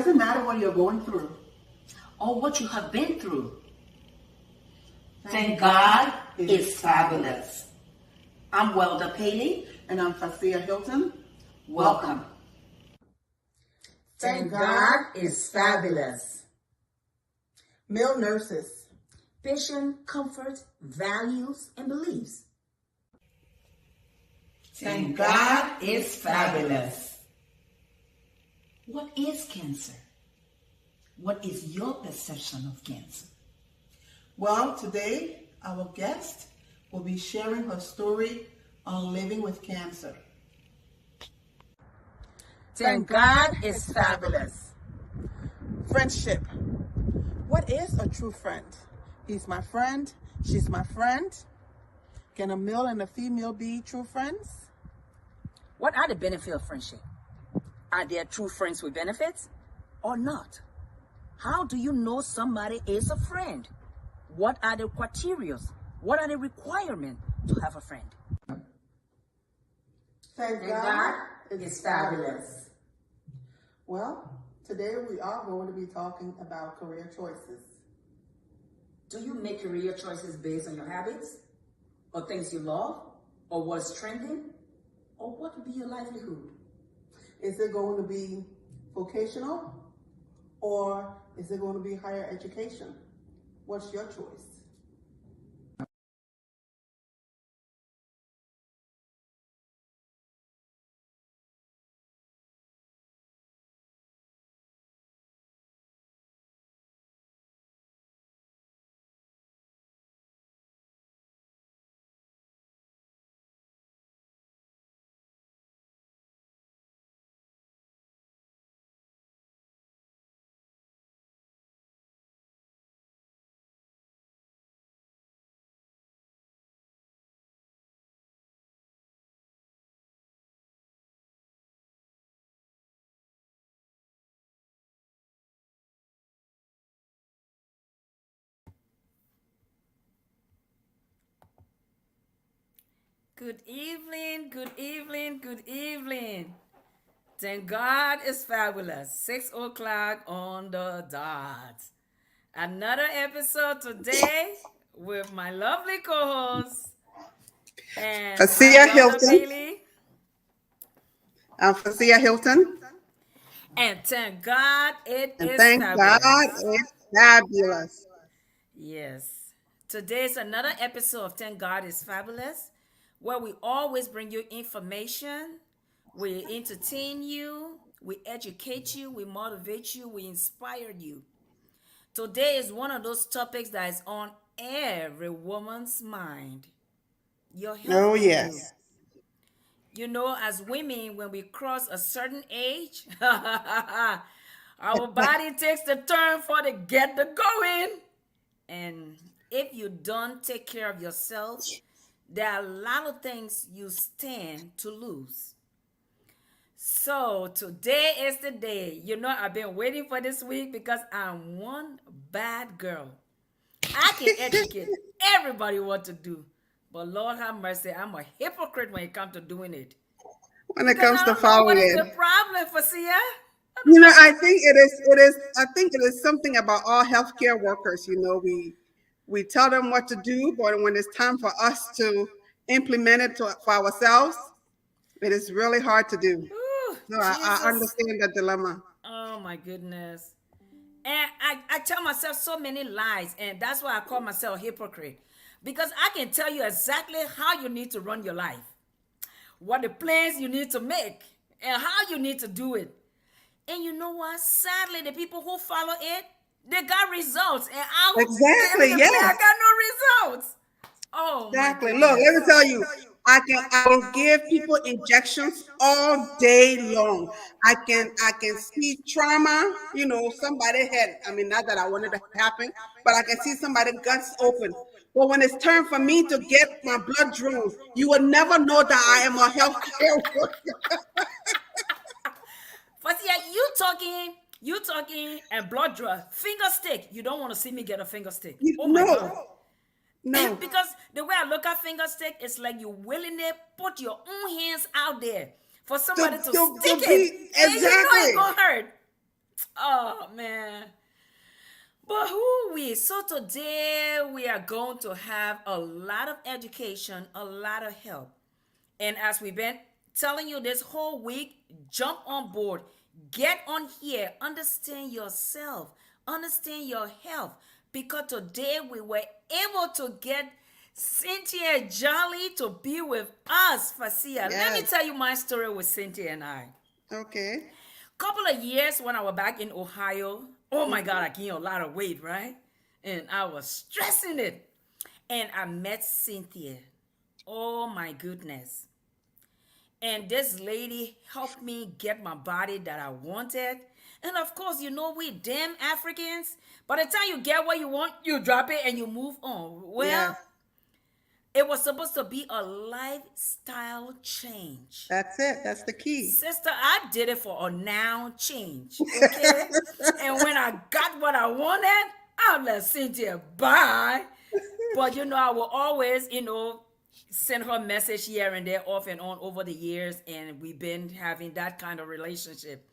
doesn't matter what you're going through or what you have been through. Thank God is fabulous. I'm Welda Paley. And I'm Fasia Hilton. Welcome. Thank God is fabulous. Male nurses. Vision, comfort, values, and beliefs. Thank God is fabulous. What is cancer? What is your perception of cancer? Well, today our guest will be sharing her story on living with cancer. Thank God is fabulous. Friendship. What is a true friend? He's my friend. She's my friend. Can a male and a female be true friends? What are the benefits of friendship? Are there true friends with benefits or not? How do you know somebody is a friend? What are the criteria? What are the requirements to have a friend? Thank God is fabulous. Well, today we are going to be talking about career choices. Do you make career choices based on your habits or things you love or what's trending or what would be your livelihood? Is it going to be vocational or is it going to be higher education? What's your choice? Good evening, good evening, good evening. Thank God it's fabulous. 6 o'clock on the dot. Another episode today with my lovely co-host and Fasia Hilton. Bailey. I'm Fasia Hilton. And thank God it And is thank fabulous. God it's fabulous. Yes. Today's another episode of Thank God is Fabulous, where we always bring you information, we entertain you, we educate you, we motivate you, we inspire you. Today is one of those topics that is on every woman's mind. Your health Oh, and you. yes. You know, as women, when we cross a certain age, our body takes the turn for the get the going. And if you don't take care of yourself, there are a lot of things you stand to lose. So today is the day. You know, I've been waiting for this week because I'm one bad girl. I can educate everybody what to do. But Lord have mercy, I'm a hypocrite when it comes to doing it. When it Because comes I to don't know what following is it. the problem, Fasia. You know, I think I think it is something about all healthcare workers. You know, we tell them what to do, but when it's time for us to implement it for ourselves, it is really hard to do. Ooh, So I Jesus. understand the dilemma. Oh my goodness. And I tell myself so many lies, and that's why I call myself a hypocrite. Because I can tell you exactly how you need to run your life, what the plans you need to make, and how you need to do it. And you know what? Sadly, the people who follow it, they got results. And I will Exactly. definitely I Yes. got no results. Oh my Exactly. Look, goodness. let me tell you, I can give people injections all day long. I can see trauma, you know, somebody had, I mean, not that I wanted to happen, but I can see somebody guts open. But when it's time for me to get my blood drawn, you will never know that I am a healthcare worker. But yeah, you talking, and blood draw, finger stick. You don't want to see me get a finger stick. Oh my God. No, no. Because the way I look at finger stick, it's like you willingly put your own hands out there for somebody to stick To it. be And you know it's exactly. gonna hurt. Oh man. But who we? So today we are going to have a lot of education, a lot of help. And as we've been telling you this whole week, jump on board, get on here, understand yourself, understand your health. Because today we were able to get Cynthia Jolly to be with us, Facia. Let me Yes. tell you my story with Cynthia and I. Okay. Couple of years when I was back in Ohio, oh my God, I gained a lot of weight, right? And I was stressing it. And I met Cynthia. Oh my goodness. And this lady helped me get my body that I wanted. And of course, you know, we damn Africans. By the time you get what you want, you drop it and you move on. Yes. Well, it was supposed to be a lifestyle change. That's it. That's the key. Sister, I did it for a now change, okay? And when I got what I wanted, I let Cynthia bye. But you know, I will always, you know, send her a message here and there, off and on over the years, and we've been having that kind of relationship.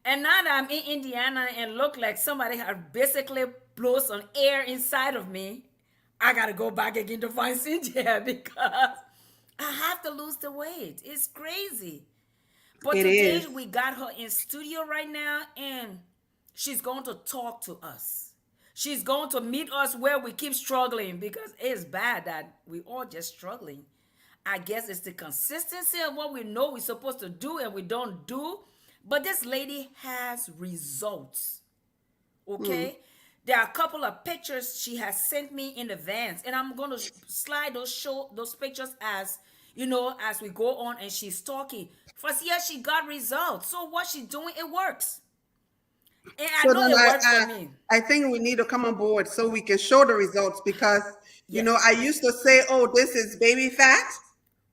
And now that I'm in Indiana and look like somebody had basically blown some air inside of me, I gotta go back again to find Cynthia because I have to lose the weight. It's crazy. But It today is. we got her in studio right now and she's going to talk to us. She's going to meet us where we keep struggling because it's bad that we all just struggling. I guess it's the consistency of what we know we're supposed to do and we don't do. But this lady has results. Okay? There are a couple of pictures she has sent me in advance, and I'm gonna slide those pictures as you know as we go on and she's talking. First, yeah, she got results. So what she's doing, it works. And I So know then it works for me. I think we need to come on board so we can show the results because, you Yes. know, I used to say, oh, this is baby fat,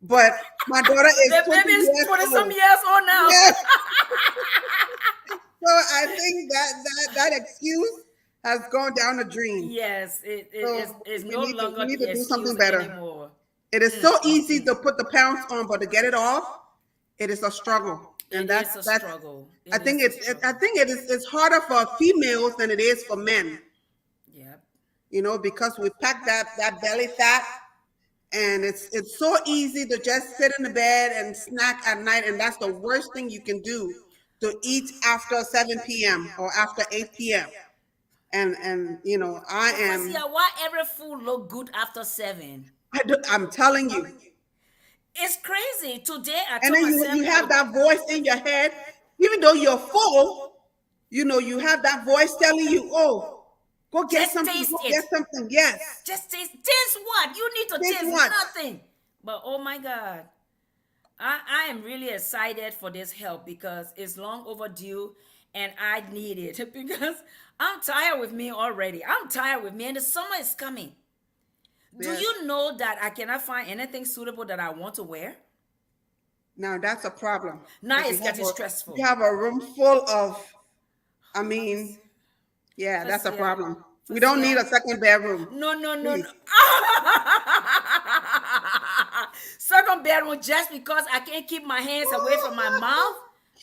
but my daughter is The 20 baby is years 20 some old. years old now. Yes. So I think that excuse has gone down the drain. Yes, So it's we no need to longer we need the to do something excuse better. anymore. It is so easy to put the pounds on, but to get it off, it is a struggle. And It is a that's struggle. I It think is a I struggle. think it's harder for females than it is for men. Yep. You know, because we pack that belly fat, and it's so easy to just sit in the bed and snack at night, and that's the worst thing you can do to eat after 7 p.m. or after 8 p.m. And you know, I But am Fasia, why every food look good after 7? I'm telling you. It's crazy. Today I And told then myself you I have would that voice in your head, even though you're full, you know, you have that voice telling you, oh, just taste go it. get something. Yes. Just taste what? You need to Taste taste what? nothing. But oh my God. I am really excited for this help because it's long overdue and I need it because I'm tired with me already. I'm tired with me and the summer is coming. Do Yes. you know that I cannot find anything suitable that I want to wear? Now that's a problem. Now 'Cause it's getting stressful. you have a room full of, I mean, yeah, that's a Fasia, problem. We don't need Fasia. a second bedroom. No, no, no, Please. no. Second bedroom just because I can't keep my hands away from my mouth?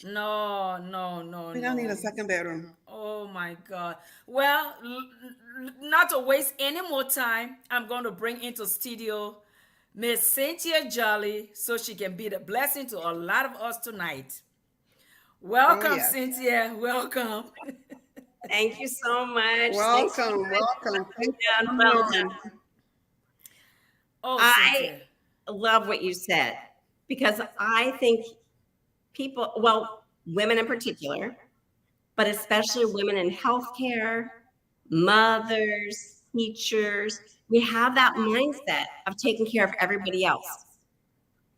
No, no, no, We don't need no. a second bedroom. Oh my God. Well, not to waste any more time, I'm going to bring into studio Miss Cynthia Jolly so she can be the blessing to a lot of us tonight. Welcome, yes. Cynthia. Welcome. Thank you so much. Thanks for Welcome. Thanks for down. coming Well on. done. Oh, I Cynthia. love what you said because I think people, well, women in particular, but especially women in healthcare, mothers, teachers, we have that mindset of taking care of everybody else.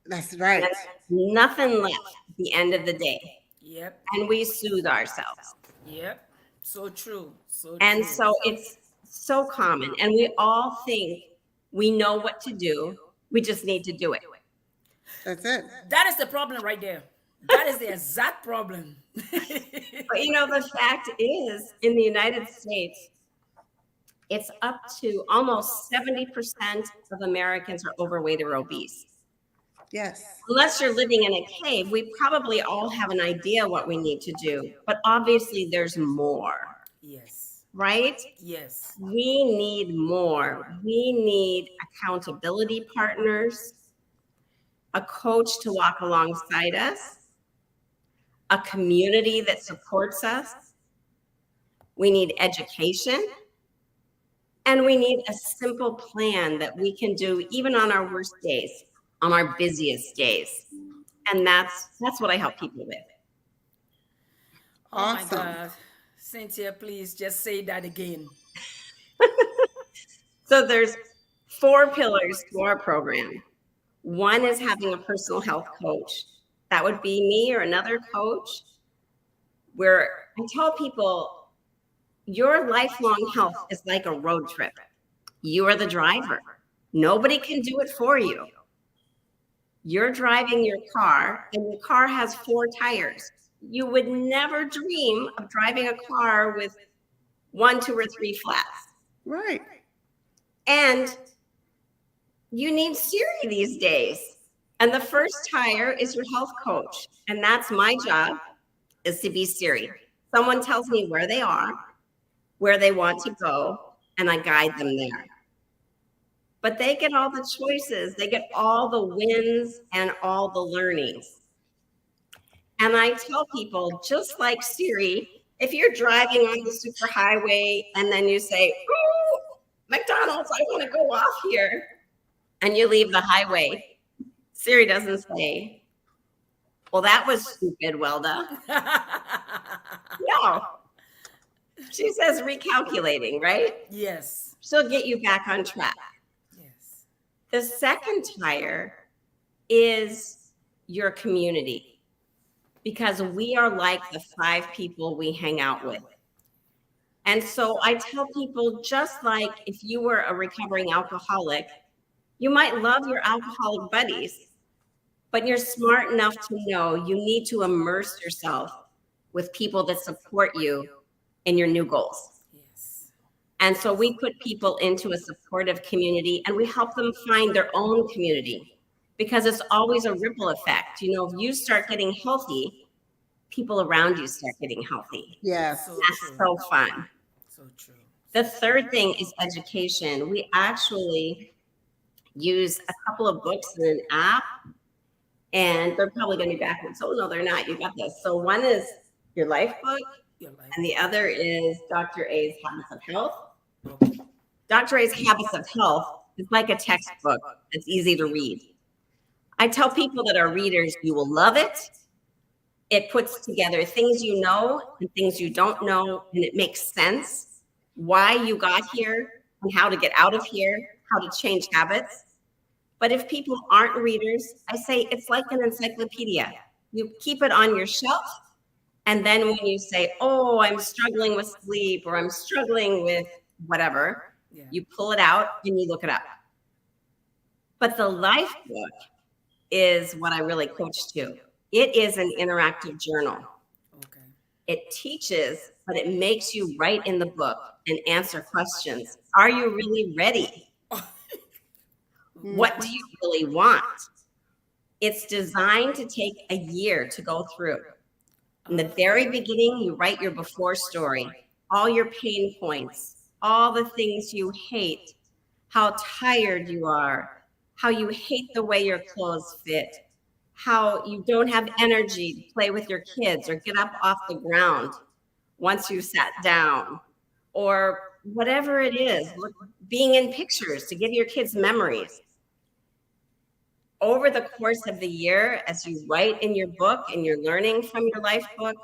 That's right. And nothing left at the end of the day. Yep, And we soothe ourselves. yep. So true. So And true. so it's so common. And we all think we know what to do. We just need to do it. That's it. That is the problem right there. That is the exact problem. But you know, the fact is, in the United States, it's up to almost 70% of Americans are overweight or obese. Yes. Unless you're living in a cave, we probably all have an idea what we need to do, but obviously there's more, Yes. right? Yes. We need more. We need accountability partners, a coach to walk alongside us, a community that supports us. We need education, and we need a simple plan that we can do even on our worst days, on our busiest days. And that's what I help people with. Oh my Awesome. God. Cynthia, please just say that again. So there's 4 pillars to our program. One is having a personal health coach. That would be me or another coach, where I tell people your lifelong health is like a road trip. You are the driver. Nobody can do it for you. You're driving your car, and your car has 4 tires. You would never dream of driving a car with 1, 2, or 3 flats. Right. And you need Siri these days. And the first tire is your health coach. And that's my job, is to be Siri. Someone tells me where they are, where they want to go, and I guide them there. But they get all the choices. They get all the wins and all the learnings. And I tell people, just like Siri, if you're driving on the superhighway and then you say, "Oh, McDonald's, I want to go off here," and you leave the highway, Siri doesn't say, "Well, that was stupid, Welda." No. She says recalculating, right? Yes. She'll get you back on track. Yes. The second tire is your community, because we are like the 5 people we hang out with. And so I tell people, just like if you were a recovering alcoholic, you might love your alcoholic buddies, but you're smart enough to know you need to immerse yourself with people that support you in your new goals. Yes. And so we put people into a supportive community, and we help them find their own community, because it's always a ripple effect. You know, if you start getting healthy, people around you start getting healthy. Yes. So That's true. so fun. So true. The third thing is education. We actually use a couple of books in an app, and they're probably going to be backwards. Oh, no, they're not. You got this. So one is your life book, Your life. and the other is Dr. A's Habits of Health. Okay. Dr. A's Habits of Health is like a textbook. It's easy to read. I tell people that are readers, you will love it. It puts together things you know and things you don't know, and it makes sense why you got here and how to get out of here, how to change habits. But if people aren't readers, I say it's like an encyclopedia. You keep it on your shelf, and then when you say, "Oh, I'm struggling with sleep," or "I'm struggling with whatever," Yeah. you pull it out and you look it up. But the life book is what I really coach to. It is an interactive journal. Okay. It teaches, but it makes you write in the book and answer questions. Are you really ready? What do you really want? It's designed to take a year to go through. In the very beginning, you write your before story, all your pain points, all the things you hate, how tired you are, how you hate the way your clothes fit, how you don't have energy to play with your kids or get up off the ground once you sat down, or whatever it is, being in pictures to give your kids memories. Over the course of the year, as you write in your book and you're learning from your life book,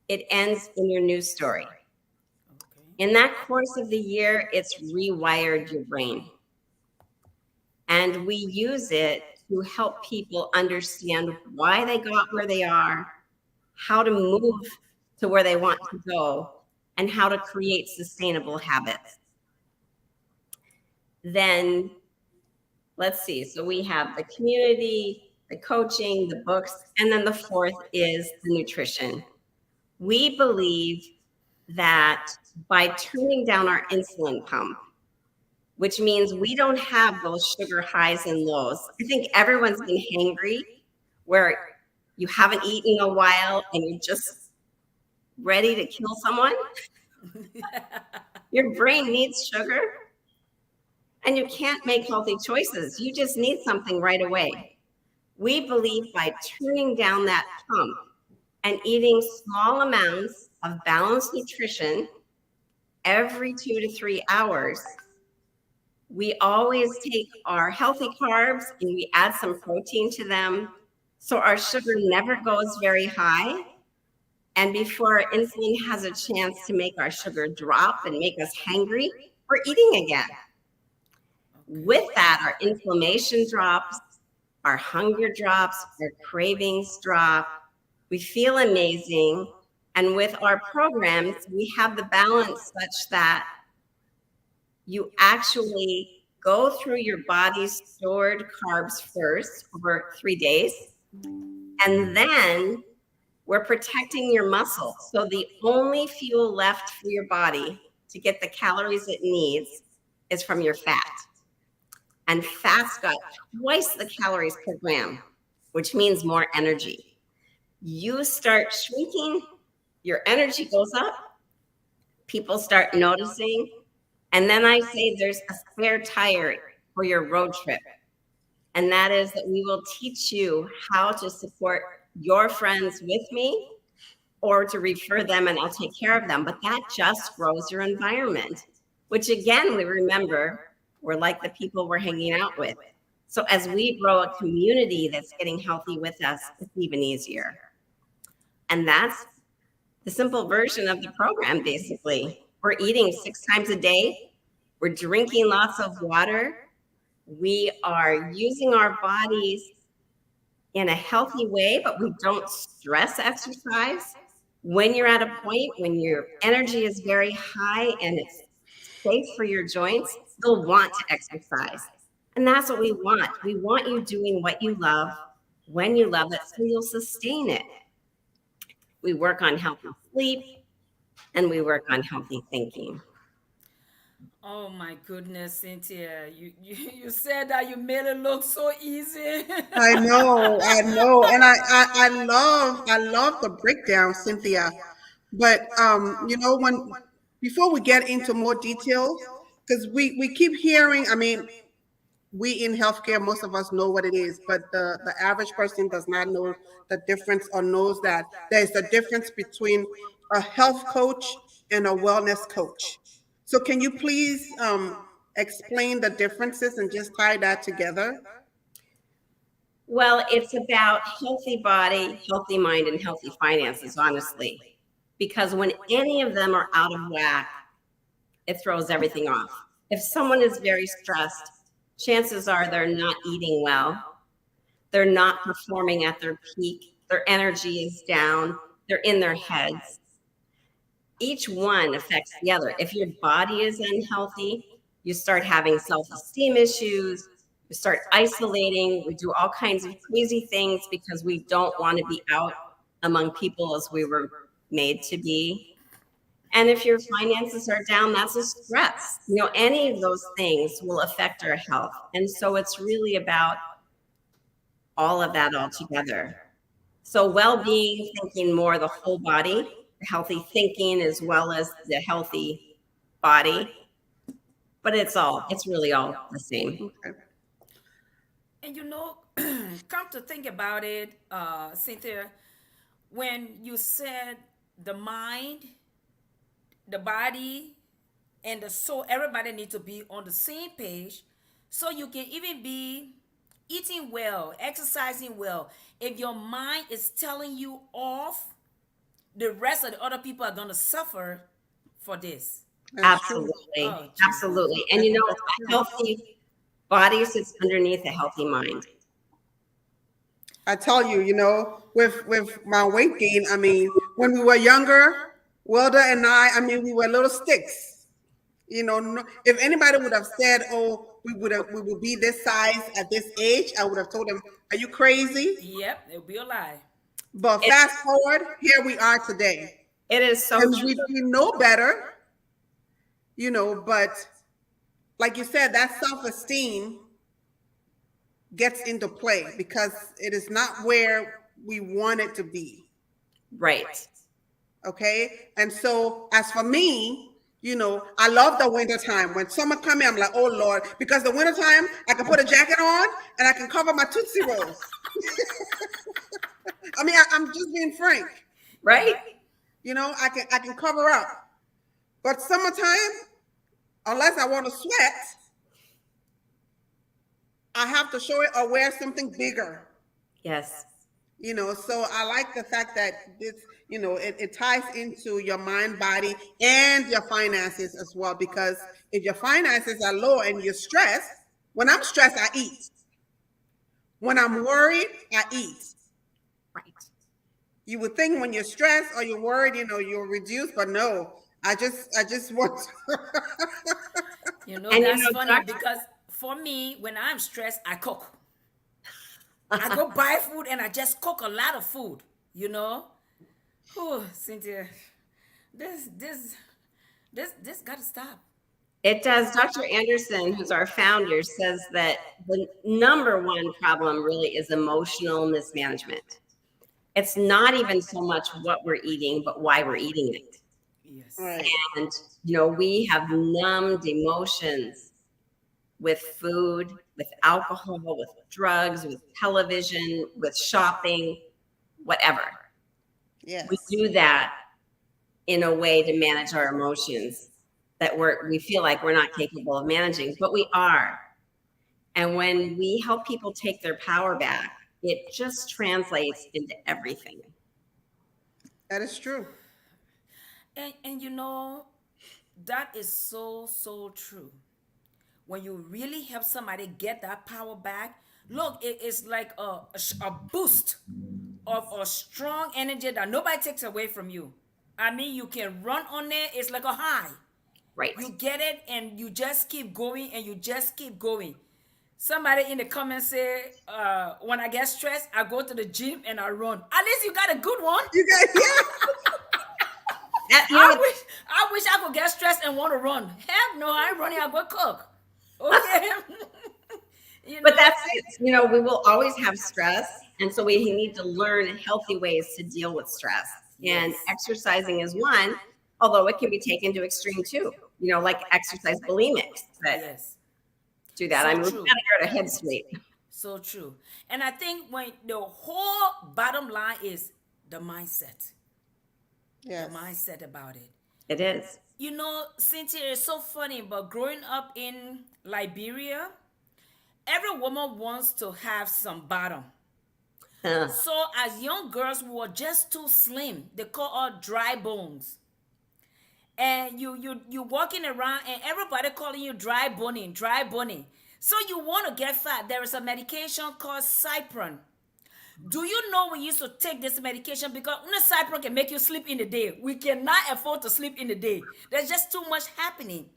it ends in your news story. Okay. In that course of the year, it's rewired your brain. And we use it to help people understand why they got where they are, how to move to where they want to go, and how to create sustainable habits. Then, let's see. So we have the community, the coaching, the books, and then the fourth is the nutrition. We believe that by turning down our insulin pump, which means we don't have those sugar highs and lows. I think everyone's been hangry where you haven't eaten in a while and you're just ready to kill someone. Your brain needs sugar and you can't make healthy choices. You just need something right away. We believe by turning down that pump and eating small amounts of balanced nutrition every 2 to 3 hours, we always take our healthy carbs and we add some protein to them. So our sugar never goes very high. And before insulin has a chance to make our sugar drop and make us hangry, we're eating again. With that, our inflammation drops, our hunger drops, our cravings drop. We feel amazing. And with our programs, we have the balance such that you actually go through your body's stored carbs first over 3 days. And then we're protecting your muscle. So the only fuel left for your body to get the calories it needs is from your fat. And fat's got twice the calories per gram, which means more energy. You start shrinking, your energy goes up, people start noticing, and then I say there's a spare tire for your road trip. And that is that we will teach you how to support your friends with me or to refer them and I'll take care of them. But that just grows your environment, which again, we remember we're like the people we're hanging out with. So as we grow a community that's getting healthy with us, it's even easier. And that's the simple version of the program, basically. We're eating 6 times a day. We're drinking lots of water. We are using our bodies in a healthy way, but we don't stress exercise. When you're at a point when your energy is very high and it's safe for your joints, you'll want to exercise. And that's what we want. We want you doing what you love when you love it so you'll sustain it. We work on healthy sleep and we work on healthy thinking. Oh my goodness, Cynthia, you said that you made it look so easy. I know, and I love the breakdown, Cynthia. But when before we get into more details, because we keep hearing, I mean, we in healthcare, most of us know what it is, but the average person does not know the difference or knows that there's a difference between a health coach and a wellness coach. So can you please explain the differences and just tie that together? Well, it's about healthy body, healthy mind, and healthy finances, honestly. Because when any of them are out of whack, it throws everything off. If someone is very stressed, chances are they're not eating well. They're not performing at their peak. Their energy is down. They're in their heads. Each one affects the other. If your body is unhealthy, you start having self-esteem issues. You start isolating. We do all kinds of crazy things because we don't want to be out among people as we were made to be. And if your finances are down, that's a stress. Any of those things will affect our health. And so it's really about all of that all together. So well-being, thinking more the whole body, healthy thinking as well as the healthy body. But it's really all the same. Okay. And come to think about it, Cynthia, when you said the mind, the body, and the soul, everybody needs to be on the same page so you can even be eating well, exercising well. If your mind is telling you off, the rest of the other people are going to suffer for this. Absolutely. Oh, Absolutely. And a healthy body sits underneath a healthy mind. I tell you, with my weight gain, I mean, when we were younger, Wilder and I mean, we were little sticks. If anybody would have said, "Oh, we would be this size at this age," I would have told them, "Are you crazy?" Yep, it'll be a lie. But fast forward, here we are today. It is so And true. we know better, but like you said, that self-esteem gets into play because it is not where we want it to be. Right. Okay. And so as for me, I love the winter time. When summer come in, I'm like, oh Lord, because the winter time I can put a jacket on and I can cover my Tootsie Rolls. I mean, I'm just being frank. Right. I can cover up. But summertime, unless I want to sweat, I have to show it or wear something bigger. Yes. So I like the fact that this, it ties into your mind, body, and your finances as well. Because if your finances are low and you're stressed, when I'm stressed, I eat. When I'm worried, I eat. Right. You would think when you're stressed or you're worried, you'll reduce, but no, I just want to. And That's funny because for me, when I'm stressed, I cook. I go buy food and I just cook a lot of food, Oh, Cynthia, this got to stop. It does. Dr. Anderson, who's our founder, says that the number one problem really is emotional mismanagement. It's not even so much what we're eating, but why we're eating it. Yes. Right. And, we have numbed emotions with food, with alcohol, with drugs, with television, with shopping, whatever. Yes. We do that in a way to manage our emotions that we feel like we're not capable of managing, but we are. And when we help people take their power back, it just translates into everything. That is true. And that is so true. When you really help somebody get that power back, look, it is like a boost of a strong energy that nobody takes away from you. I mean, you can run on it. It's like a high. Right. You get it and you just keep going and you just keep going. Somebody in the comments say, when I get stressed, I go to the gym and I run. At least you got a good one. You guys, yeah. I wish I could get stressed and want to run. Heck no, I ain't running. I go cook. Okay. But that's it. We will always have stress. And so we need to learn healthy ways to deal with stress. Yes. And exercising is one, although it can be taken to extreme too. Like exercise bulimics that Yes. do that. So I mean, we've true. got to go to head sleep. So true. And I think when the whole bottom line is the mindset. Yes. The mindset about it. It is. Cynthia, it's so funny, but growing up in Liberia, every woman wants to have some bottom. So as young girls, we were just too slim. They call us dry bones. And you walking around and everybody calling you dry boning. So you want to get fat. There is a medication called Cypron. Do you know we used to take this medication because Cypron can make you sleep in the day. We cannot afford to sleep in the day. There's just too much happening.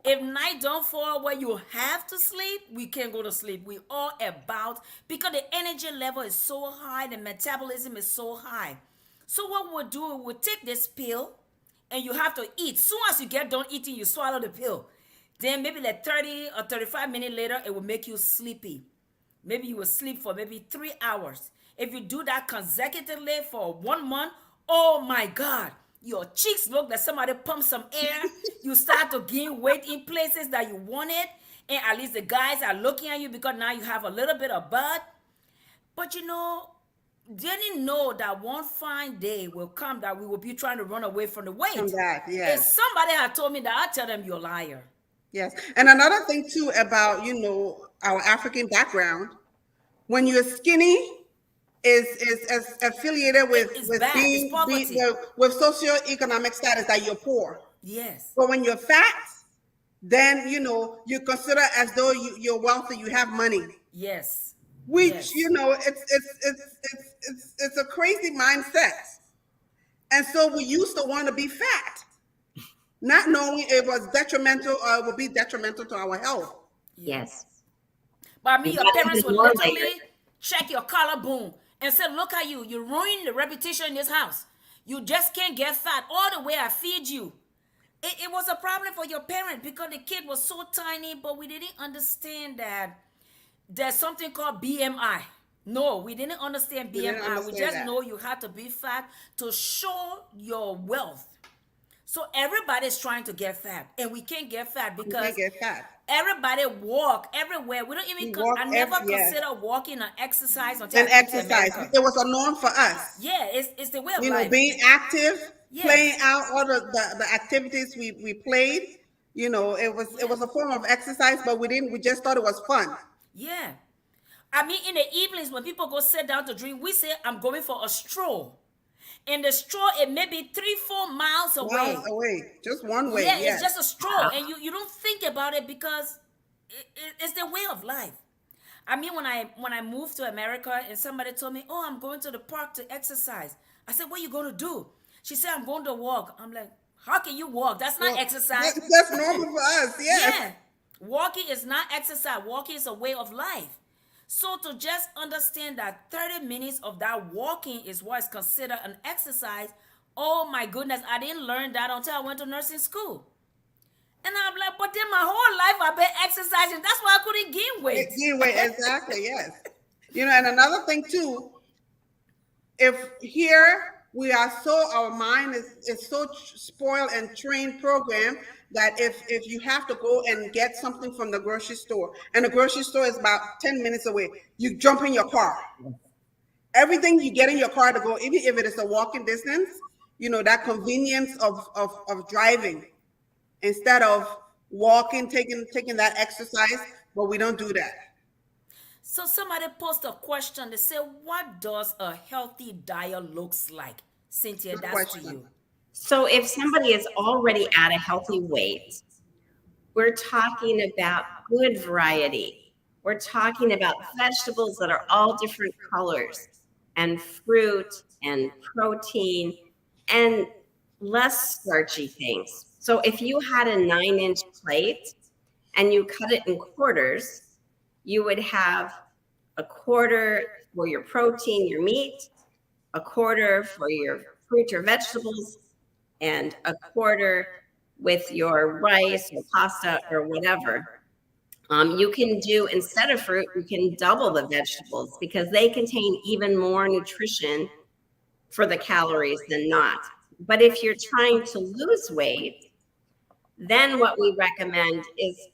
If night don't fall where you have to sleep, we can't go to sleep. We all about, because the energy level is so high, the metabolism is so high. So what we'll do, we'll take this pill and you have to eat. Soon as you get done eating, you swallow the pill. Then maybe like 30 or 35 minutes later, it will make you sleepy. Maybe you will sleep for maybe 3 hours. If you do that consecutively for 1 month, oh my God, your cheeks look like somebody pumped some air. You start to gain weight in places that you wanted. And at least the guys are looking at you because now you have a little bit of butt. But didn't know that one fine day will come that we will be trying to run away from the weight. From that, yes. If somebody had told me that, I'd tell them you're a liar. Yes. And another thing too about, our African background, when you're skinny, is affiliated with bad. being It's poverty. with socioeconomic status that you're poor. Yes. But when you're fat, then you consider as though you're wealthy, you have money. Yes. Which Yes. it's a crazy mindset. And so we used to want to be fat, not knowing it was detrimental or it would be detrimental to our health. Yes. But I mean, your That's parents even will more literally later. check your collarbone and say, look at you. You ruined the reputation in this house. You just can't get fat. All the way I feed you. it was a problem for your parent because the kid was so tiny, but we didn't understand that there's something called BMI. No, we didn't understand We didn't BMI. We understand just that. know you had to be fat to show your wealth. So everybody's trying to get fat, and we can't get fat You because can't get fat. everybody walk everywhere. We don't even. We walk I never yes. consider walking an exercise until And I came to exercise. America. It was a norm for us. Yeah, it's the way of You know, life. being active, Yes. playing out all the activities we played. You know, it was a form of exercise, but we just thought it was fun. Yeah. I mean, in the evenings when people go sit down to drink, we say, I'm going for a stroll. And the stroll, it may be 3-4 miles away. Miles away, just one way. Yeah, Yes. it's just a stroll. And you don't think about it because it's the way of life. I mean, when I moved to America and somebody told me, oh, I'm going to the park to exercise. I said, what are you going to do? She said, I'm going to walk. I'm like, how can you walk? That's not exercise. That's normal for us. Yes. Yeah. Walking is not exercise. Walking is a way of life. So to just understand that 30 minutes of that walking is what is considered an exercise, oh my goodness, I didn't learn that until I went to nursing school. And I'm like, but then my whole life I've been exercising. That's why I couldn't gain weight. Gain weight, exactly, yes. You know, and another thing too, if here we are so, our mind is so spoiled and trained programmed that if you have to go and get something from the grocery store, and the grocery store is about 10 minutes away, you jump in your car. Everything you get in your car to go, even if it is a walking distance, you know, that convenience of driving instead of walking, taking that exercise, but we don't do that. So somebody posted a question. They say, what does a healthy diet looks like? Cynthia, Good that's question. to you. So if somebody is already at a healthy weight, we're talking about good variety. We're talking about vegetables that are all different colors, and fruit and protein and less starchy things. So if you had a 9-inch plate and you cut it in quarters, you would have a quarter for your protein, your meat, a quarter for your fruit or vegetables, and a quarter with your rice or pasta or whatever. You can do, instead of fruit, you can double the vegetables because they contain even more nutrition for the calories than not. But if you're trying to lose weight, then what we recommend is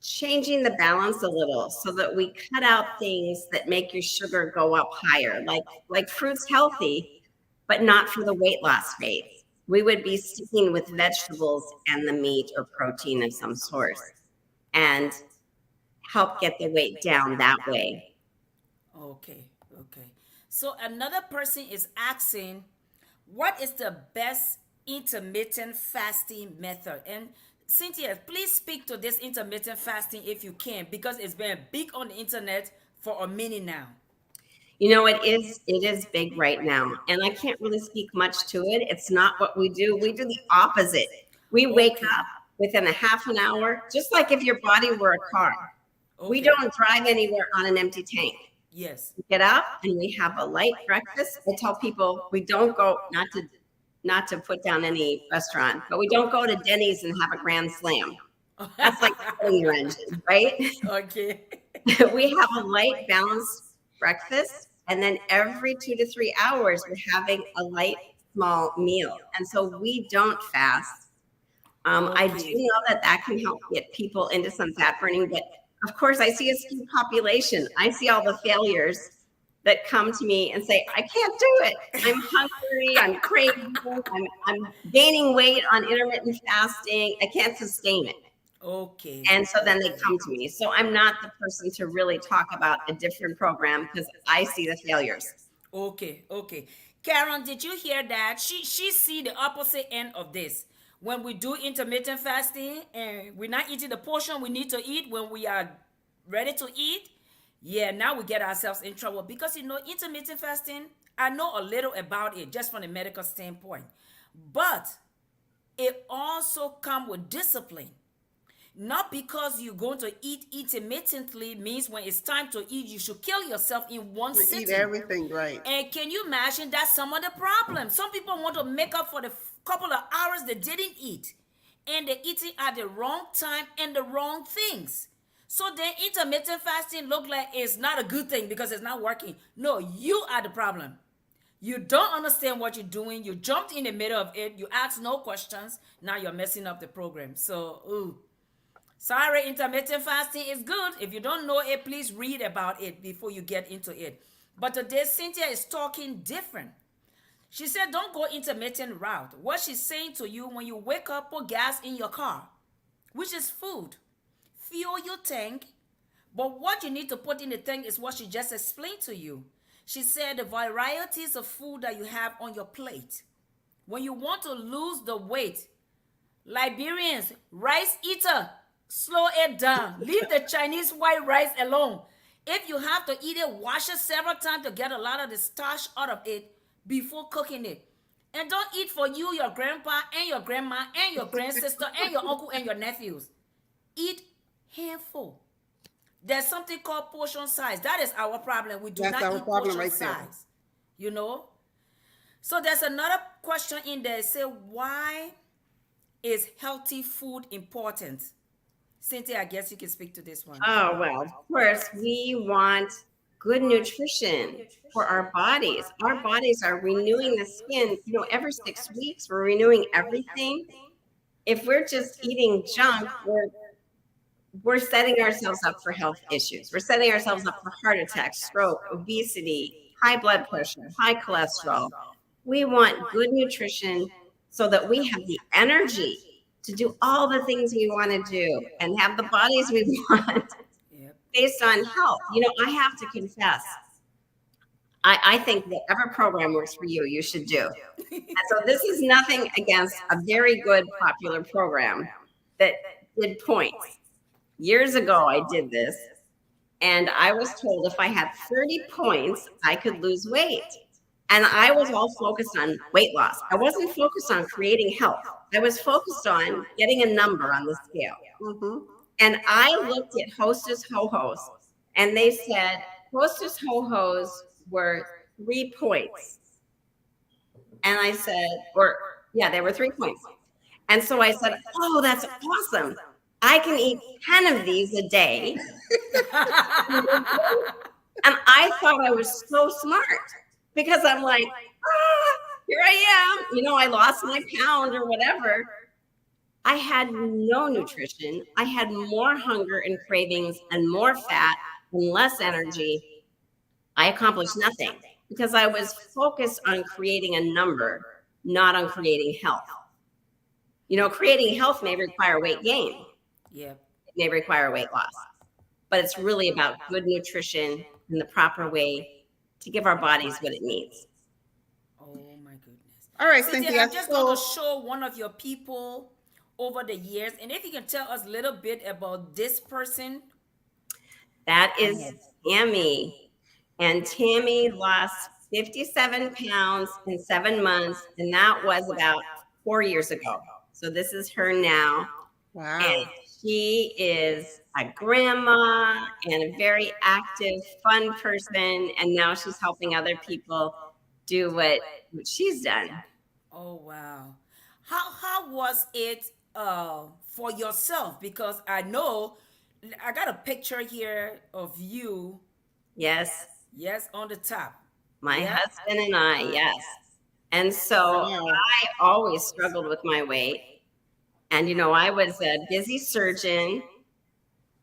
changing the balance a little so that we cut out things that make your sugar go up higher. Like fruit's healthy, but not for the weight loss phase. We would be sticking with vegetables and the meat or protein of some sort and help get the weight down that way. Okay. So another person is asking, what is the best intermittent fasting method? And Cynthia, please speak to this intermittent fasting if you can, because it's been big on the internet for a minute now. You know, it is big right now, and I can't really speak much to it. It's not what we do. We do the opposite. We wake up within a half an hour, just like if your body were a car. We don't drive anywhere on an empty tank. Yes. We get up and we have a light breakfast. I tell people we don't go, not to put down any restaurant, but we don't go to Denny's and have a grand slam. That's like killing your engine, right? Okay. We have a light, balanced breakfast, and then every 2 to 3 hours we're having a light, small meal. And so we don't fast. I do know that can help get people into some fat burning, but of course I see a skewed population. I see all the failures that come to me and say, I can't do it. I'm hungry, I'm craving, I'm gaining weight on intermittent fasting. I can't sustain it. Okay. And so then they come to me. So I'm not the person to really talk about a different program because I see the failures. Okay. Karen, did you hear that? She see the opposite end of this. When we do intermittent fasting and we're not eating the portion we need to eat when we are ready to eat, yeah, now we get ourselves in trouble because, intermittent fasting, I know a little about it just from a medical standpoint, but it also comes with discipline. Not because you're going to eat intermittently means when it's time to eat, you should kill yourself in one sitting. Eat everything right. And can you imagine that's some of the problem? Some people want to make up for the couple of hours they didn't eat. and they're eating at the wrong time and the wrong things. So then intermittent fasting look like it's not a good thing because it's not working. No, you are the problem. You don't understand what you're doing. You jumped in the middle of it. You asked no questions. Now you're messing up the program. So, sorry, intermittent fasting is good. If you don't know it, please read about it before you get into it. But today, Cynthia is talking different. She said, don't go intermittent route. What she's saying to you, when you wake up, put gas in your car, which is food. Fuel your tank. But what you need to put in the tank is what she just explained to you. She said the varieties of food that you have on your plate. When you want to lose the weight, Liberians, rice eater, slow it down. Leave the Chinese white rice alone. If you have to eat it, wash it several times to get a lot of the starch out of it before cooking it. And don't eat for you, your grandpa, and your grandma, and your grandsister, and your uncle, and your nephews. Eat handful. There's something called portion size. That is our problem. We do That's not our eat problem portion right there. size. You know? So there's another question in there. Say, why is healthy food important? Cynthia, I guess you can speak to this one. Oh, well, of course, we want good nutrition for our bodies. Our bodies are renewing the skin, every 6 weeks. We're renewing everything. If we're just eating junk, we're setting ourselves up for health issues. We're setting ourselves up for heart attacks, stroke, obesity, high blood pressure, high cholesterol. We want good nutrition so that we have the energy to do all the things we want to do and have the bodies we want based on health. I have to confess, I think whatever program works for you, you should do. And so this is nothing against a very good popular program that did points. Years ago, I did this, and I was told if I had 30 points, I could lose weight. And I was all focused on weight loss. I wasn't focused on creating health. I was focused on getting a number on the scale. Mm-hmm. And I looked at Hostess Ho-Hos, and they said Hostess Ho-Hos were 3 points. And I said, they were 3 points. And so I said, oh, that's awesome. I can eat 10 of these a day. And I thought I was so smart because I'm like, here I am. I lost my pound or whatever. I had no nutrition. I had more hunger and cravings and more fat and less energy. I accomplished nothing because I was focused on creating a number, not on creating health. Creating health may require weight gain. Yeah. It may require weight loss, but it's really about good nutrition in the proper way to give our bodies what it needs. Oh my goodness. All right, Cynthia, I'm just so- going to show one of your people over the years, and if you can tell us a little bit about this person. That is Tammy. And Tammy lost 57 pounds in 7 months, and that was about 4 years ago. So this is her now. Wow. And she is a grandma and a very active, fun person. And now she's helping other people do what she's done. Oh wow. How was it for yourself? Because I know I got a picture here of you. Yes. Yes, on the top. My Yeah. husband and I, yes. And so I always struggled with my weight. And, I was a busy surgeon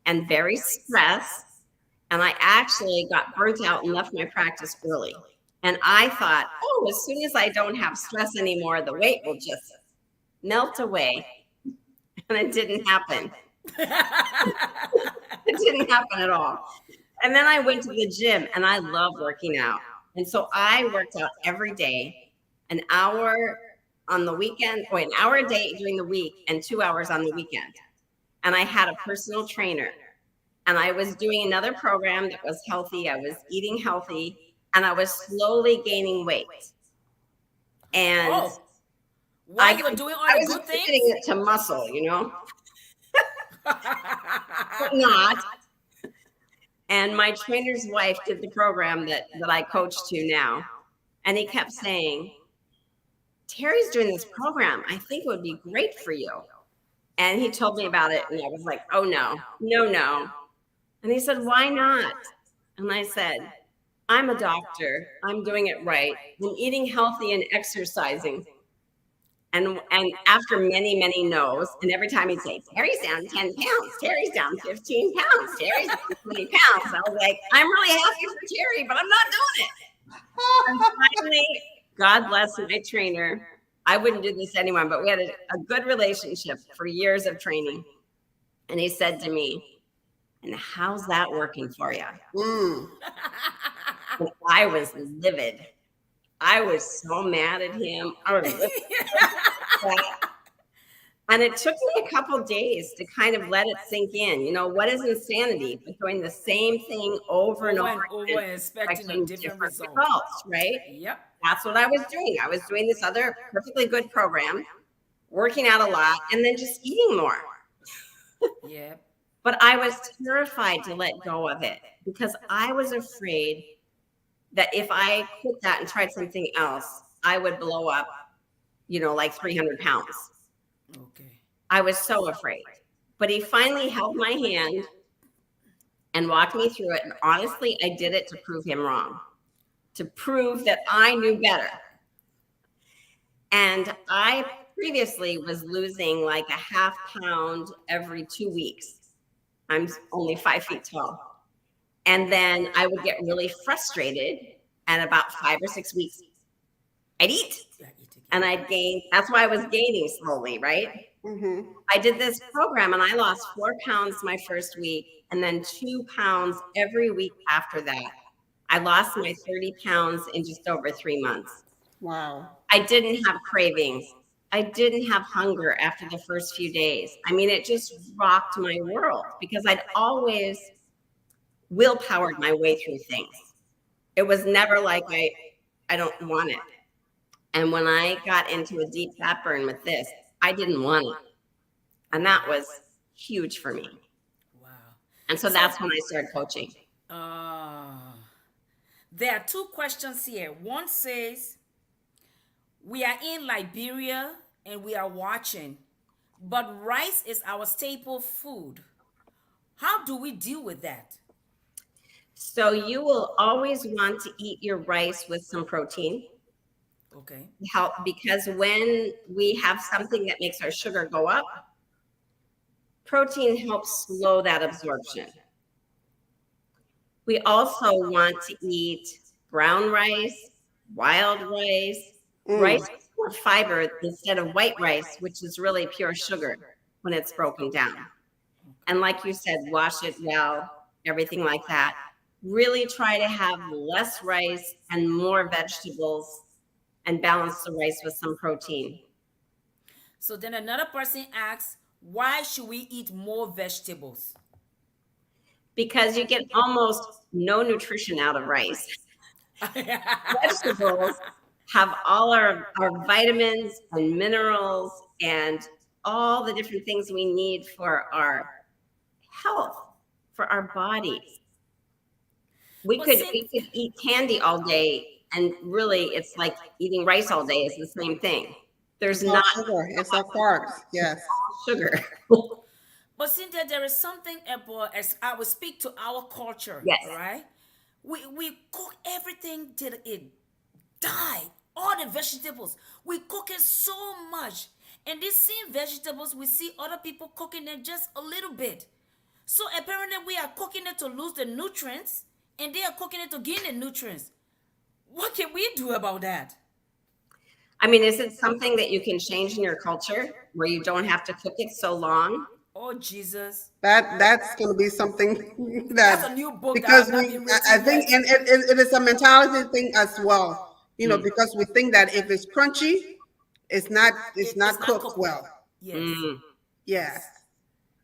and very stressed. And I actually got burnt out and left my practice early. And I thought, as soon as I don't have stress anymore, the weight will just melt away. And it didn't happen. It didn't happen at all. And then I went to the gym, and I love working out. And so I worked out every day, an hour on the weekend, or an hour a day during the week, and 2 hours on the weekend. And I had a personal trainer. And I was doing another program that was healthy. I was eating healthy, and I was slowly gaining weight. And while you were doing all I the was good things? attributing it to muscle, but not. And my trainer's wife did the program that I coach to now. And he kept saying, Terry's doing this program. I think it would be great for you. And he told me about it, and I was like, oh, no, no, no. And he said, why not? And I said, I'm a doctor. I'm doing it right. I'm eating healthy and exercising. And after many, many no's, and every time he'd say, Terry's down 10 pounds, Terry's down 15 pounds, Terry's down 20 pounds. I was like, I'm really happy for Terry, but I'm not doing it. And finally, God bless my trainer. I wouldn't do this to anyone, but we had a good relationship for years of training. And he said to me, and how's that working for you? And I was livid. I was so mad at him. I was and it took me a couple days to kind of let it sink in. You know, what is insanity? But doing the same thing over and over and expecting a different results, right? Yep. That's what I was doing. I was doing this other perfectly good program, working out a lot, and then just eating more. Yep. But I was terrified to let go of it because I was afraid that if I quit that and tried something else, I would blow up, you know, like 300 pounds. Okay. I was so afraid. But he finally held my hand and walked me through it. And honestly, I did it to prove him wrong, to prove that I knew better. And I previously was losing like a half pound every 2 weeks. I'm only 5 feet tall. And then I would get really frustrated, and about 5 or 6 weeks, I'd eat. And I'd gain. That's why I was gaining slowly, right? Mm-hmm. I did this program, and I lost 4 pounds my first week, and then 2 pounds every week after that. I lost my 30 pounds in just over 3 months. Wow. I didn't have cravings. I didn't have hunger after the first few days. I mean, it just rocked my world because I'd always willpowered my way through things. It was never like I don't want it. And when I got into a deep fat burn with this, I didn't want it. And that was huge for me. Wow. And so that's when I started coaching. There are 2 questions here. One says, we are in Liberia and we are watching, but rice is our staple food. How do we deal with that? So you will always want to eat your rice with some protein. Okay. Because when we have something that makes our sugar go up, protein helps slow that absorption. We also want to eat brown rice, wild rice, rice with more fiber instead of white rice, which is really pure sugar when it's broken down. And like you said, wash it well, everything like that. Really try to have less rice and more vegetables and balance the rice with some protein. So then another person asks, why should we eat more vegetables? Because you get almost no nutrition out of rice. Vegetables have all our vitamins and minerals and all the different things we need for our health, for our bodies. We could eat candy all day, and really it's like eating rice all day is the same thing. There's not sugar, it's not carbs. Yes. Sugar. But Cynthia, there is something about, as I will speak to our culture, yes, right? We cook everything till it die. All the vegetables, we cook it so much, and these same vegetables, we see other people cooking them just a little bit. So apparently we are cooking it to lose the nutrients, and they are cooking it to gain the nutrients. What can we do about that? I mean, is it something that you can change in your culture where you don't have to cook it so long? Oh, Jesus. That's going to be something that's a new book. Because I think, and it is a mentality thing as well, you know, because we think that if it's crunchy, it's not cooked well. Yes. Yes.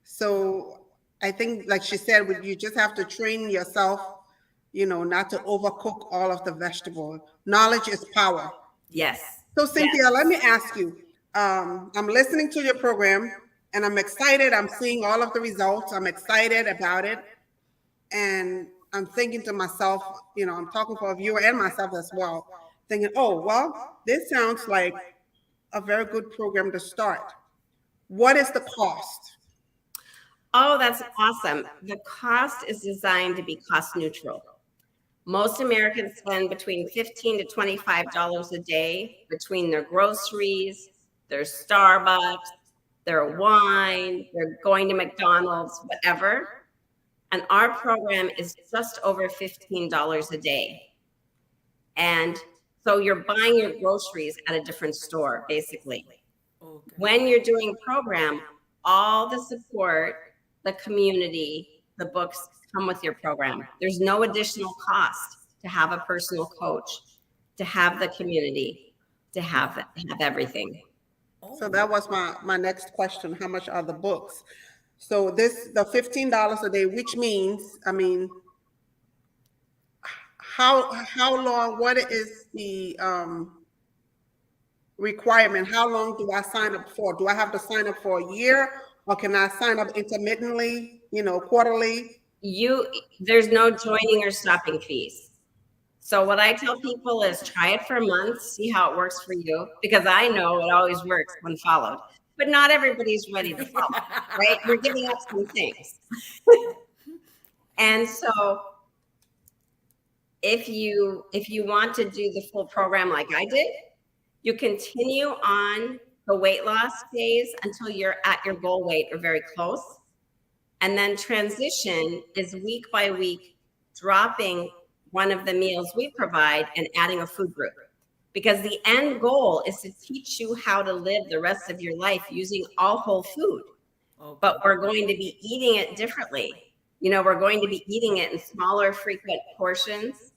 So I think, like she said, you just have to train yourself, you know, not to overcook all of the vegetable. Knowledge is power. Yes. So Cynthia, let me ask you, I'm listening to your program and I'm excited. I'm seeing all of the results. I'm excited about it. And I'm thinking to myself, you know, I'm talking for a viewer and myself as well, thinking, oh, well, this sounds like a very good program to start. what is the cost? Oh, that's awesome. The cost is designed to be cost neutral. Most Americans spend between $15 to $25 a day between their groceries, their Starbucks, their wine, they're going to McDonald's, whatever. And our program is just over $15 a day. And so you're buying your groceries at a different store, basically. Okay. When you're doing program, all the support, the community, the books come with your program. There's no additional cost to have a personal coach, to have the community, to have everything. So that was my next question. How much are the books? So the $15 a day, which means, I mean, how long, what is the requirement? How long do I sign up for? Do I have to sign up for a year, or can I sign up intermittently, quarterly? There's no joining or stopping fees. So what I tell people is try it for a month, see how it works for you, because I know it always works when followed, but not everybody's ready to follow, right? We're giving up some things. And so if you want to do the full program like I did, you continue on the weight loss phase until you're at your goal weight or very close. And then transition is week by week, dropping one of the meals we provide and adding a food group. Because the end goal is to teach you how to live the rest of your life using all whole food. Okay. But we're going to be eating it differently. We're going to be eating it in smaller, frequent portions.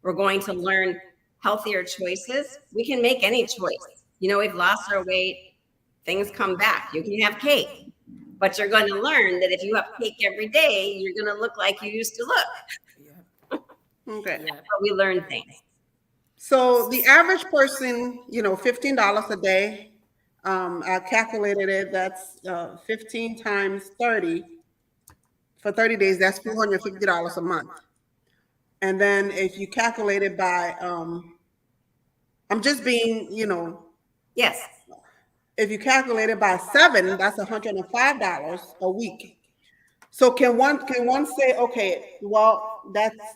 We're going to learn healthier choices. We can make any choice. We've lost our weight, things come back. You can have cake, but you're going to learn that if you have cake every day, you're going to look like you used to look. Okay. Yeah. But we learn things. So the average person, $15 a day. I calculated it. That's 15 times 30. For 30 days, that's $450 a month. And then if you calculate it by, I'm just being, Yes. if you calculate it by 7, that's $105 a week. So can one say, okay, well,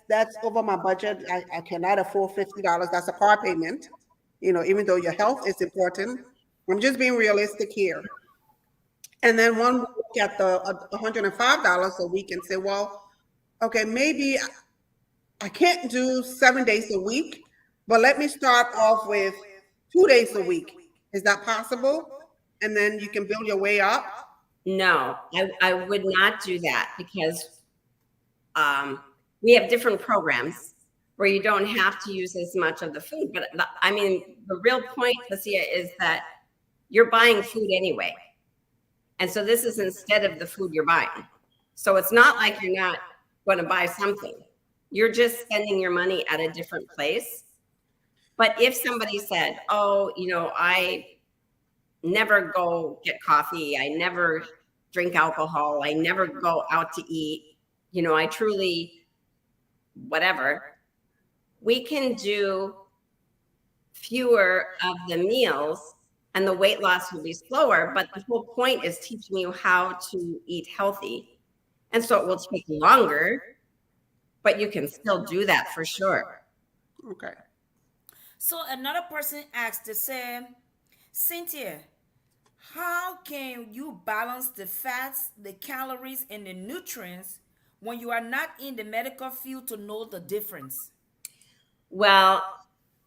that's over my budget. I cannot afford $50. That's a car payment. Even though your health is important. I'm just being realistic here. And then one will look at the $105 a week and say, well, okay, maybe I can't do 7 days a week, but let me start off with 2 days a week. Is that possible? And then you can build your way up? No, I would not do that because we have different programs where you don't have to use as much of the food. But the real point, Lucia, is that you're buying food anyway. And so this is instead of the food you're buying. So it's not like you're not going to buy something. You're just spending your money at a different place. But if somebody said, oh, I never go get coffee, I never drink alcohol, I never go out to eat, I truly, whatever, we can do fewer of the meals and the weight loss will be slower. But the whole point is teaching you how to eat healthy. And so it will take longer, but you can still do that for sure. Okay. So another person asked to say, Cynthia, how can you balance the fats, the calories, and the nutrients when you are not in the medical field to know the difference? Well,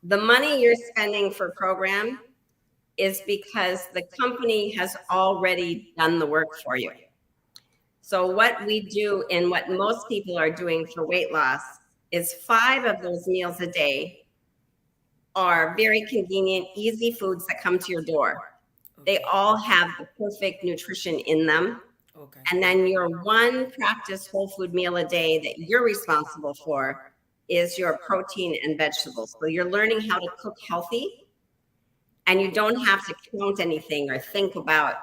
the money you're spending for program is because the company has already done the work for you. So what we do and what most people are doing for weight loss is 5 of those meals a day are very convenient, easy foods that come to your door. They all have the perfect nutrition in them. Okay. And then your one practice whole food meal a day that you're responsible for is your protein and vegetables. So you're learning how to cook healthy, and you don't have to count anything or think about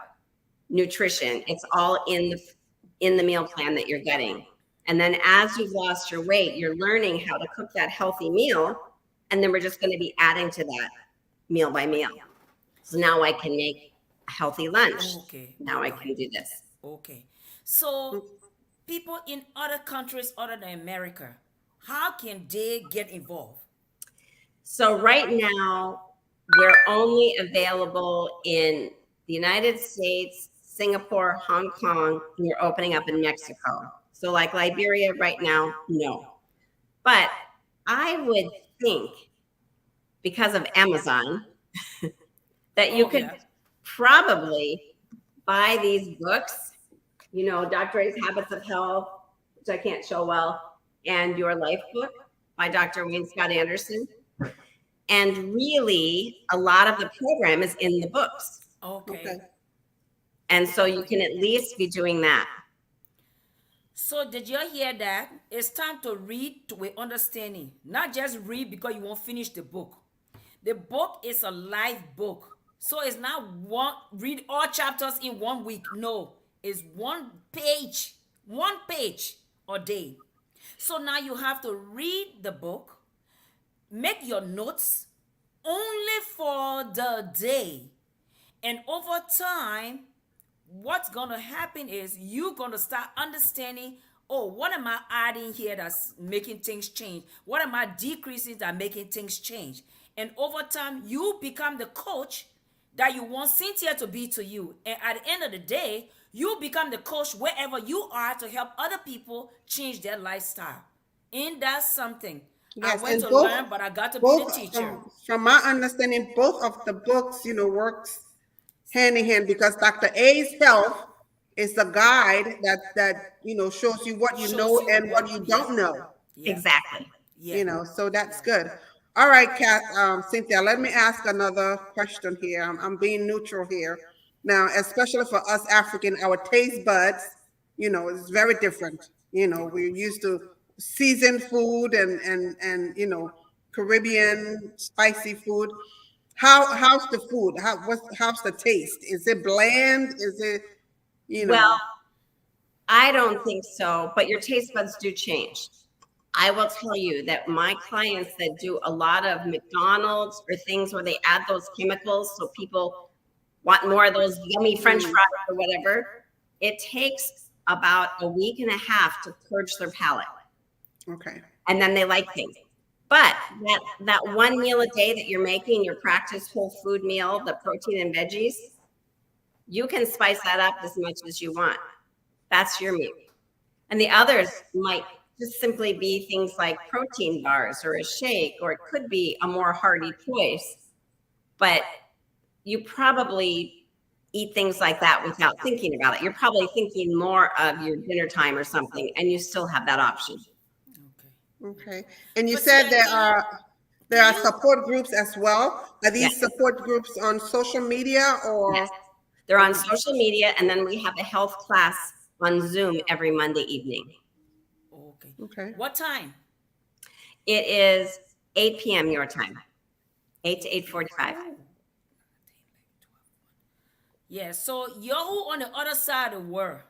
nutrition. It's all in the meal plan that you're getting. And then as you've lost your weight, you're learning how to cook that healthy meal. And then we're just going to be adding to that meal by meal. So now I can make a healthy lunch. Okay. Now I Okay. can do this. Okay. So people in other countries other than America, how can they get involved? So right now, we're only available in the United States, Singapore, Hong Kong, and we're opening up in Mexico. So like Liberia right now, no. But I would think because of Amazon that you Oh, could yeah. probably buy these books, you know, Dr. A's Habits of Health, which I can't show well, and Your Life book by Dr. Wayne Scott Anderson. And really, a lot of the program is in the books. Okay. Okay. And so you can at least be doing that. So did you hear that? It's time to read with understanding. Not just read because you won't finish the book. The book is a life book. So it's not one read all chapters in 1 week. No, it's one page a day. So now you have to read the book, make your notes only for the day. And over time, what's gonna happen is you're gonna start understanding, oh, what am I adding here that's making things change? What am I decreasing that making things change? And over time, you become the coach that you want Cynthia to be to you. And at the end of the day, you become the coach wherever you are to help other people change their lifestyle. Ain't that something? I Yes, went and to both learn, but I got to be the both teacher. from my understanding, both of the books, you know, works hand in hand because Dr. A's Health is the guide that you know shows you what you Shows know you and what you yeah, don't know. yeah, Exactly. yeah. You know, so that's good. All right, Cynthia, let me ask another question here. I'm being neutral here. Now, especially for us African, our taste buds, you know, is very different. You know, we're used to seasoned food and you know, Caribbean spicy food. How's the food? How's the taste? Is it bland? Is it, you know? Well, I don't think so, but your taste buds do change. I will tell you that my clients that do a lot of McDonald's or things where they add those chemicals so people want more of those yummy French fries or whatever, it takes about a week and a half to purge their palate. Okay. And then they like things. But that one meal a day that you're making, your practice whole food meal, the protein and veggies, you can spice that up as much as you want. That's your meal. And the others might just simply be things like protein bars or a shake, or it could be a more hearty choice. But you probably eat things like that without thinking about it. You're probably thinking more of your dinner time or something, and you still have that option. Okay. And you But said Cynthia, there are support groups as well. Are these Yes. support groups on social media or? Yes. They're on social media, and then we have a health class on Zoom every Monday evening. Okay. Okay. What time? It is 8 p.m. your time, 8 to 8:45. Yeah, so you're who on the other side of the world.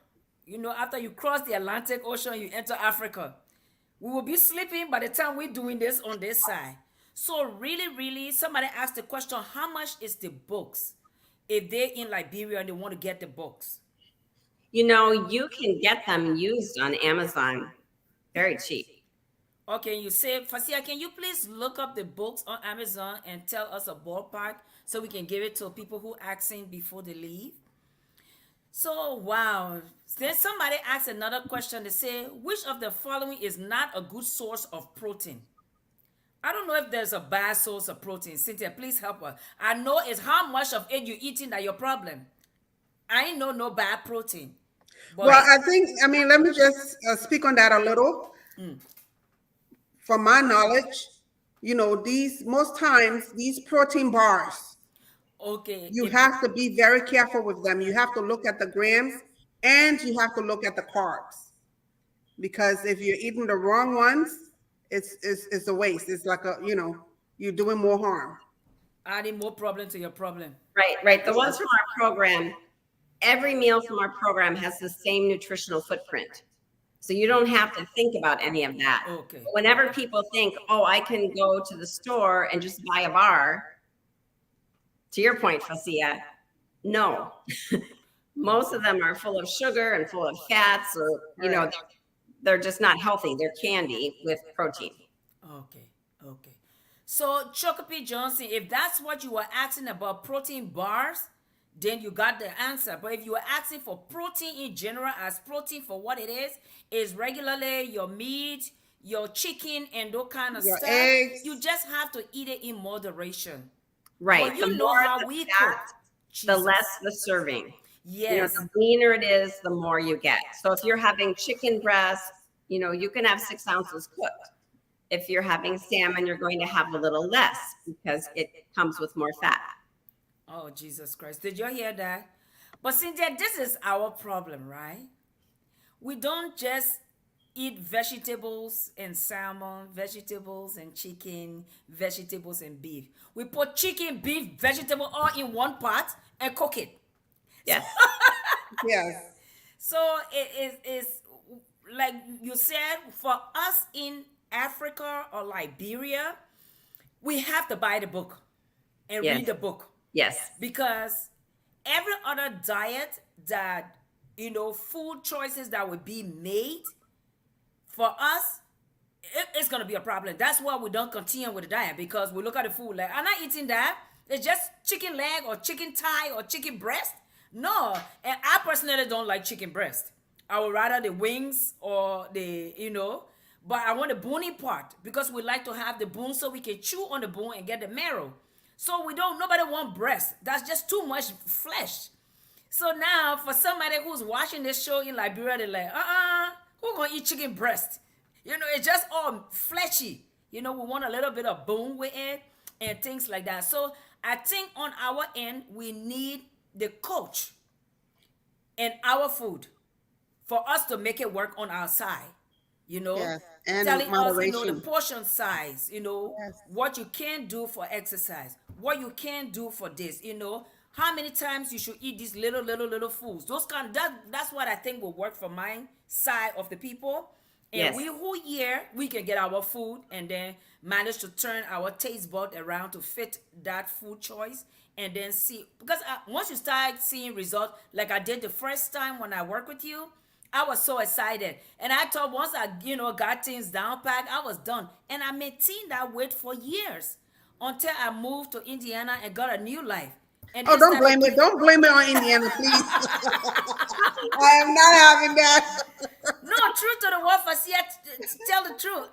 You know, after you cross the Atlantic Ocean, you enter Africa. We will be sleeping by the time we're doing this on this side. So really, somebody asked the question, how much is the books? If they're in Liberia and they want to get the books. You know, you can get them used on Amazon very cheap. Okay, you say, Fasia, can you please look up the books on Amazon and tell us a ballpark so we can give it to people who asking before they leave? So, wow. Then somebody asked another question. They say, which of the following is not a good source of protein? I don't know if there's a bad source of protein. Cynthia, please help us. I know it's how much of it you're eating that your problem. I ain't know no bad protein. But Well, I mean, let me just speak on that a little. From my knowledge, you know, most times these protein bars, okay. you have to be very careful with them. You have to look at the grams and you have to look at the carbs. Because if you're eating the wrong ones, it's a waste. It's like you're doing more harm. Adding more problem to your problem. Right. The ones from our program, every meal from our program has the same nutritional footprint. So you don't have to think about any of that. Okay. Whenever people think, oh, I can go to the store and just buy a bar, to your point, Fasia, No. Most of them are full of sugar and full of fats, or Right. they're just not healthy. They're candy with protein. Okay, okay. So, Chocopee Johnson, if that's what you were asking about protein bars, then you got the answer. But if you were asking for protein in general, as protein for what it is regularly your meat, your chicken, and those kind of Your stuff. eggs. You just have to eat it in moderation. Right. But you The know more how the we fat, cook. the Jesus. less the serving. Yes. The leaner it is, the more you get. So if you're having chicken breast, you can have 6 ounces cooked. If you're having salmon, you're going to have a little less because it comes with more fat. Oh, Jesus Christ. Did you hear that? But Cynthia, this is our problem, right? We don't just eat vegetables and salmon, vegetables and chicken, vegetables and beef. We put chicken, beef, vegetable all in one pot and cook it. Yes. Yes. So it is like you said, for us in Africa or Liberia, we have to buy the book and Yes. read the book. Yes. Because every other diet that food choices that would be made for us, it's gonna be a problem. That's why we don't continue with the diet, because we look at the food like, I'm not eating that. It's just chicken leg or chicken thigh or chicken breast. No, and I personally don't like chicken breast. I would rather the wings or but I want the bony part, because we like to have the bone so we can chew on the bone and get the marrow. So nobody want breast. That's just too much flesh. So now for somebody who's watching this show in Liberia, they're like, who gonna eat chicken breast? It's just all fleshy. We want a little bit of bone with it and things like that. So I think on our end, we need the coach and our food for us to make it work on our side. Yes. And Telling us, the moderation. portion size, Yes. what you can do for exercise, what you can do for this, how many times you should eat these little foods. Those that's what I think will work for my side of the people. And Yes. we who here, we can get our food and then manage to turn our taste bud around to fit that food choice, and then see, because once you start seeing results, like I did the first time when I worked with you, I was so excited. And I thought once I, got things down packed, I was done. And I maintained that weight for years until I moved to Indiana and got a new life. And Oh, this don't time blame it. Don't blame it on Indiana, please. I am not having that. No, true to the word, for tell the truth.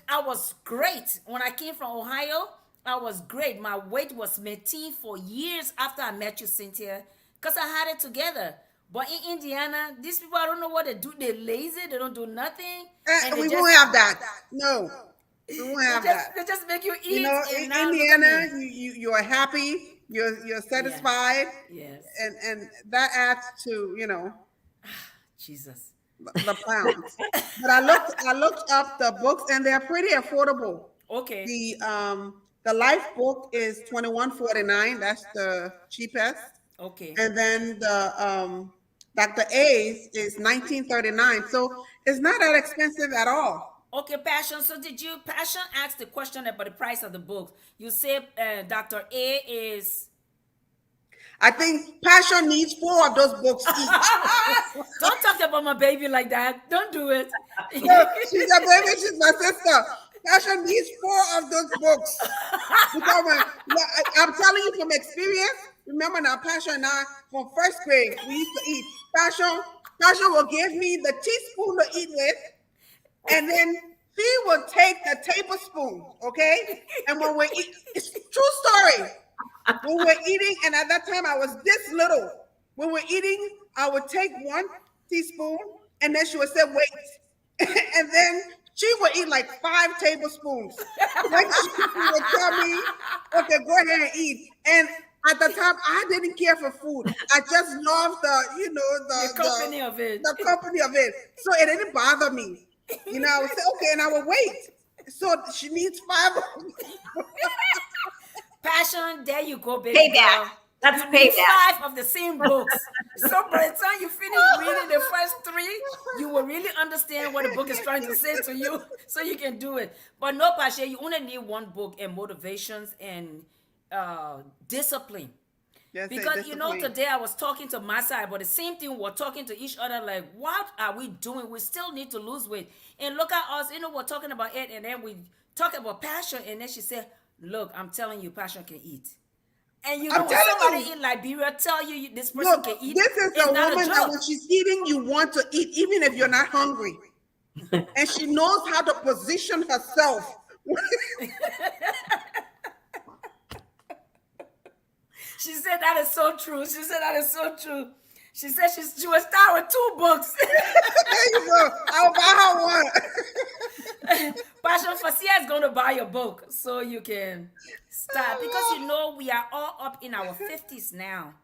I was great when I came from Ohio. I was great. My weight was maintained for years after I met you, Cynthia, because I had it together. But in Indiana, these people, I don't know what they do. They're lazy. They don't do nothing. And We won't have that. No, we won't have that. they just make you eat. In And now look at Indiana, me. you are happy. You're satisfied, Yes. and that adds to Jesus. the pounds. But I looked up the books, and they're pretty affordable. Okay. The Life book is $21.49. That's the cheapest. Okay. And then the Dr. A's is $19.39. So it's not that expensive at all. Okay, Passion. So Passion asked the question about the price of the books. You say Dr. A is... I think Passion needs 4 of those books each. Don't talk about my baby like that. Don't do it. No, she's a baby. She's my sister. Passion needs 4 of those books. Because I'm telling you from experience. Remember now, Passion and I, from first grade, we used to eat. Passion will give me the teaspoon to eat with, and then she will take the tablespoon, okay? And when we're eating, it's a true story. When we're eating, and at that time I was this little. When we're eating, I would take 1 teaspoon, and then she would say, wait. And then she would eat like 5 tablespoons. Then she would tell me, okay, go ahead and eat. And at the time, I didn't care for food. I just loved The company of it. The company of it. So it didn't bother me. I would say, okay, and I would wait. So she needs 5. Passion, there you go, baby. Payback. Girl. That's You need payback. 5 of the same books. So by the time you finish reading the first 3, you will really understand what the book is trying to say to you, so you can do it. But no, Passion, you only need 1 book, and motivations and discipline. That's it. Because Discipline. today I was talking to my side, but the same thing we're talking to each other. Like, what are we doing? We still need to lose weight. And look at us. We're talking about it, and then we talk about Passion, and then she said, "Look, I'm telling you, Passion can eat." And I'm when telling somebody you. in Liberia tell you this person Look, can eat, this is it's a not woman a that joke. when she's eating, you want to eat, even if you're not hungry. And she knows how to position herself. She said that is so true. She said that is so true. She said she was start with 2 books. There you go. I'll buy her one. Passion Facia is going to buy your book so you can start, because we are all up in our 50s now.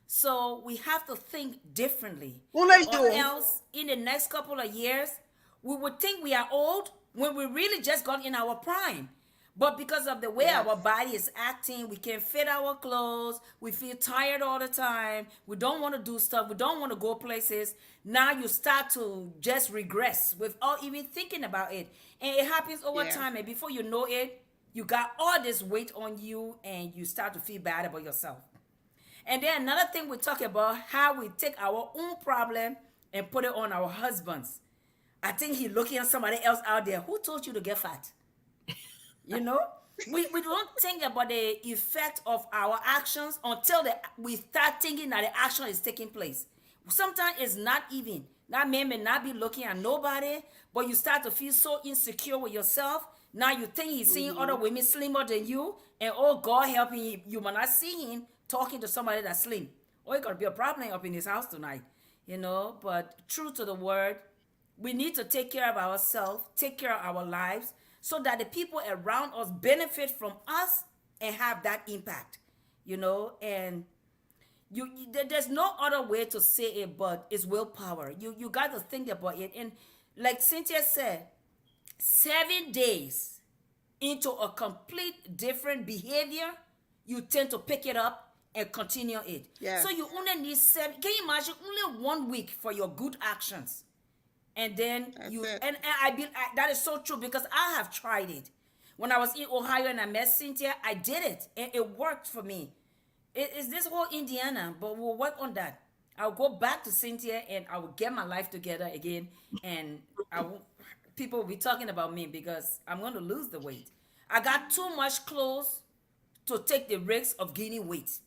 So we have to think differently. Only Or you. else in the next couple of years, we would think we are old when we really just got in our prime. But because of the way Yes. our body is acting, we can't fit our clothes. We feel tired all the time. We don't want to do stuff. We don't want to go places. Now you start to just regress without even thinking about it. And it happens over Yeah. time. And before you know it, you got all this weight on you and you start to feel bad about yourself. And then another thing we talk about, how we take our own problem and put it on our husbands. I think he's looking at somebody else out there. Who told you to get fat? We don't think about the effect of our actions until we start thinking that the action is taking place. Sometimes it's not even. That man may not be looking at nobody, but you start to feel so insecure with yourself. Now you think he's seeing other women slimmer than you, and oh, God helping you, you might not see him talking to somebody that's slim. Or it's going to be a problem up in his house tonight. But true to the word, we need to take care of ourselves, take care of our lives, so that the people around us benefit from us and have that impact. And there's no other way to say it, but it's willpower. You got to think about it. And like Cynthia said, 7 days into a complete different behavior, you tend to pick it up and continue it. Yes. So you only need 7. Can you imagine only 1 week for your good actions? And then That's you it. and that is so true, because I have tried it. When I was in Ohio and I met Cynthia, I did it and it worked for me. It is this whole Indiana, but we'll work on that. I'll go back to Cynthia and I will get my life together again, and people will be talking about me because I'm going to lose the weight. I got too much clothes to take the risk of gaining weight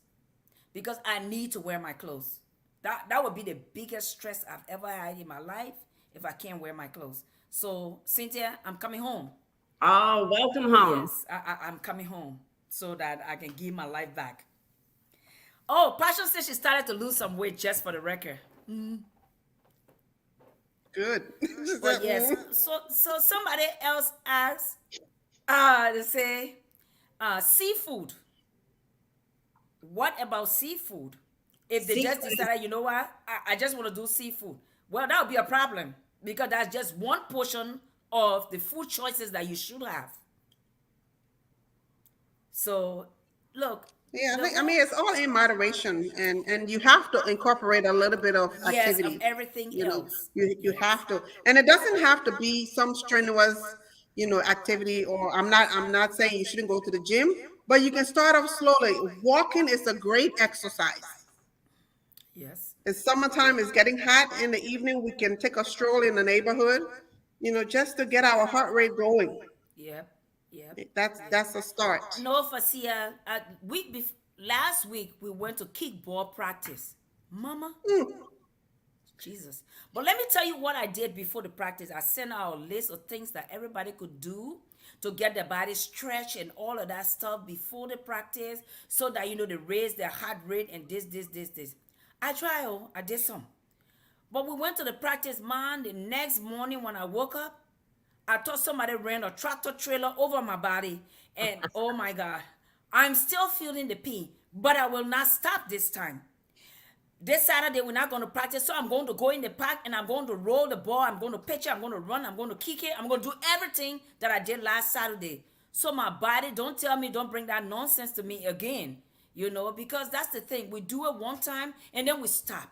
because I need to wear my clothes. That would be the biggest stress I've ever had in my life if I can't wear my clothes. So Cynthia, I'm coming home. Oh, welcome home. Yes, I'm coming home so that I can give my life back. Oh, Passion says she started to lose some weight, just for the record. Good. But yes, so somebody else asked, they say, seafood. What about seafood? If they just Seafood. decided, you know what, I just want to do seafood. Well, that would be a problem, because that's just one portion of the food choices that you should have. So, look. Yeah, the I mean, it's all in moderation, and you have to incorporate a little bit of yes, activity. of everything else. You have to, and it doesn't have to be some strenuous, activity. Or I'm not saying you shouldn't go to the gym, but you can start off slowly. Walking is a great exercise. Yes. It's summertime. It's getting hot in the evening. We can take a stroll in the neighborhood, just to get our heart rate going. Yep. Yep. That's a start. No, Facia, last week we went to kickball practice. Mama, Jesus. But let me tell you what I did before the practice. I sent out a list of things that everybody could do to get their body stretched and all of that stuff before the practice, so that they raise their heart rate and this. I tried. I did some. But we went to the practice, man. The next morning when I woke up, I thought somebody ran a tractor trailer over my body. And oh my God, I'm still feeling the pain, but I will not stop this time. This Saturday, we're not going to practice, so I'm going to go in the park and I'm going to roll the ball. I'm going to pitch it. I'm going to run. I'm going to kick it. I'm going to do everything that I did last Saturday. So my body, don't tell me, don't bring that nonsense to me again, because that's the thing. We do it one time and then we stop.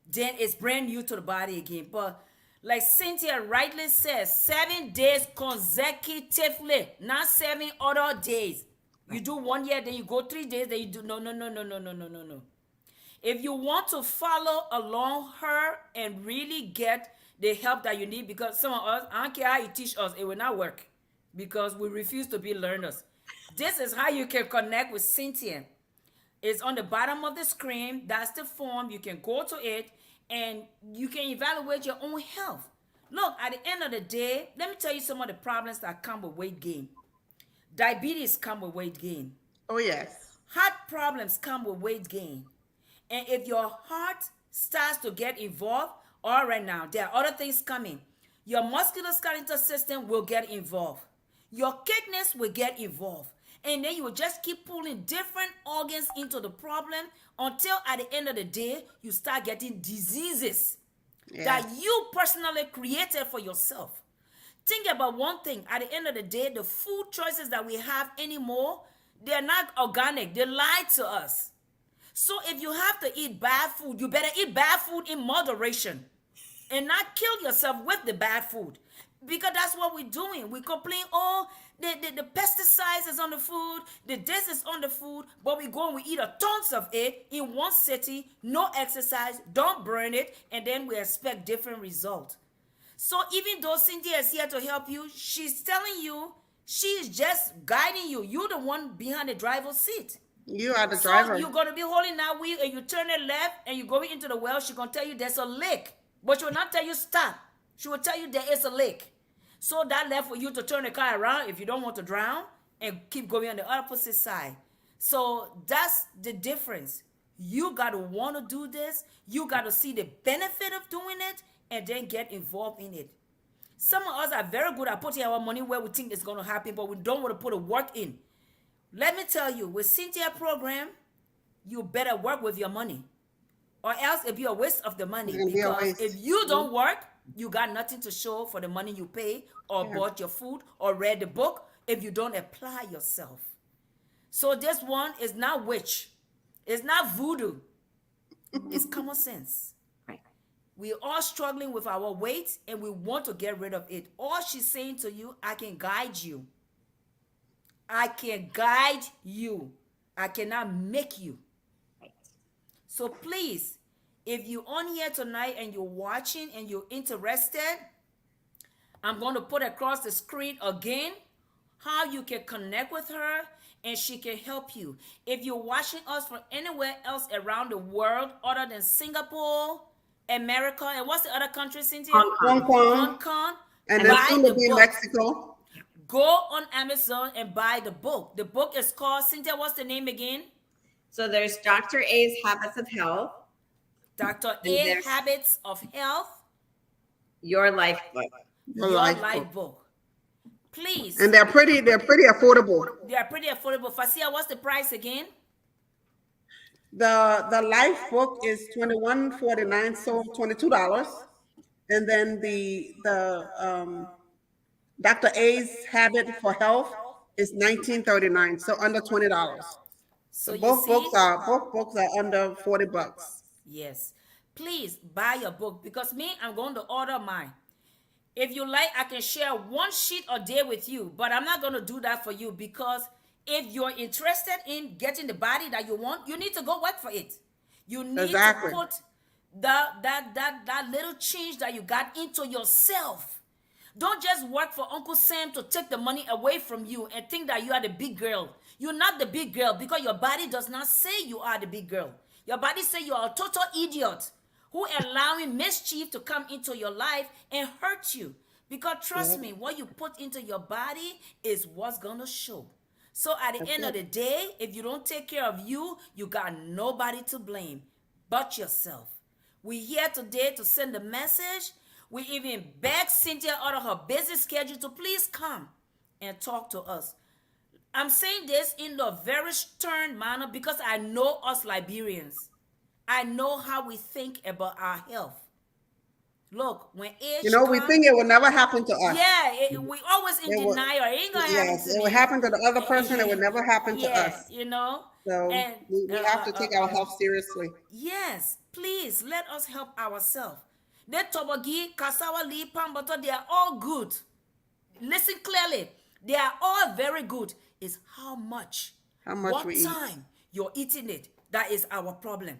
Then it's brand new to the body again. But like Cynthia rightly says, 7 days consecutively, not 7 other days. You do 1 year, then you go 3 days, then you do no. If you want to follow along her and really get the help that you need, because some of us, I don't care how you teach us, it will not work because we refuse to be learners. This is how you can connect with Cynthia. It's on the bottom of the screen. That's the form. You can go to it and you can evaluate your own health. Look, at the end of the day, let me tell you some of the problems that come with weight gain. Diabetes come with weight gain. Oh, yes. Heart problems come with weight gain. And if your heart starts to get involved, all right now, there are other things coming. Your musculoskeletal system will get involved. Your kidneys will get involved. And then you will just keep pulling different organs into the problem until at the end of the day, you start getting diseases that you personally created for yourself. Think about one thing. At the end of the day, the food choices that we have anymore, they're not organic. They lie to us. So if you have to eat bad food, you better eat bad food in moderation and not kill yourself with the bad food. Because that's what we're doing. We complain, oh, the pesticides is on the food, this is on the food, but we go and we eat a tons of it in one city, no exercise, don't burn it, and then we expect different results. So even though Cynthia is here to help you, she's telling you, she's just guiding you. You're the one behind the driver's seat. You are the So driver. you're going to be holding that wheel and you turn it left and you're going into the well. She's going to tell you there's a lake. But she will not tell you stop. She will tell you there is a lake. So that left for you to turn the car around if you don't want to drown and keep going on the opposite side. So that's the difference. You got to want to do this. You got to see the benefit of doing it and then get involved in it. Some of us are very good at putting our money where we think it's going to happen, but we don't want to put the work in. Let me tell you, with Cynthia program, you better work with your money. Or else it'll be a waste of the money. It'll be a Because waste. if you don't work, you got nothing to show for the money you pay or bought your food or read the book if you don't apply yourself. So this one is not witch. It's not voodoo. It's common sense. Right. We're all struggling with our weight and we want to get rid of it. All she's saying to you, I can guide you. I can guide you. I cannot make you. Right. So please, if you're on here tonight and you're watching and you're interested, I'm going to put across the screen again how you can connect with her and she can help you. If you're watching us from anywhere else around the world other than Singapore, America, and what's the other country, Cynthia? Hong Kong. Hong Kong. And then Buy soon the to be book. Mexico. Go on Amazon and buy the book. The book is called, Cynthia, what's the name again? So there's Dr. A's Habits of Health, Dr. And A, there's- Habits of Health, Your Life Book. Your Your Life Life Book. book. Please. And they're pretty affordable. They are pretty affordable. Fasia, what's the price again? The Life book is $21.49, so $22. And then the Dr. A's Habit for Health is $19.39, so under $20. So So you both see? books are under $40. Yes. Please buy your book because me, I'm going to order mine. If you like, I can share one sheet a day with you, but I'm not going to do that for you because if you're interested in getting the body that you want, you need to go work for it. You need Exactly. to put that little change that you got into yourself. Don't just work for Uncle Sam to take the money away from you and think that you are the big girl. You're not the big girl because your body does not say you are the big girl. Your body say you are a total idiot who allowing mischief to come into your life and hurt you. Because trust me, what you put into your body is what's going to show. So at the end of the day, if you don't take care of you, you got nobody to blame but yourself. We're here today to send a message. We even beg Cynthia out of her busy schedule to please come and talk to us. I'm saying this in a very stern manner because I know us Liberians. I know how we think about our health. Look, when age We come- think it will never happen to us. yeah, we always in It will- denial. It ain't gonna happen Yes, to it me. will happen to the other person. It will never happen to Yeah, us. you know. So And, we have to take our health seriously. Yes, please let us help ourselves. The Tobogi, Kasawa, Lee, Pambato, they are all good. Listen clearly. They are all very good. It's how much, How much what we eat. time you're eating it. That is our problem.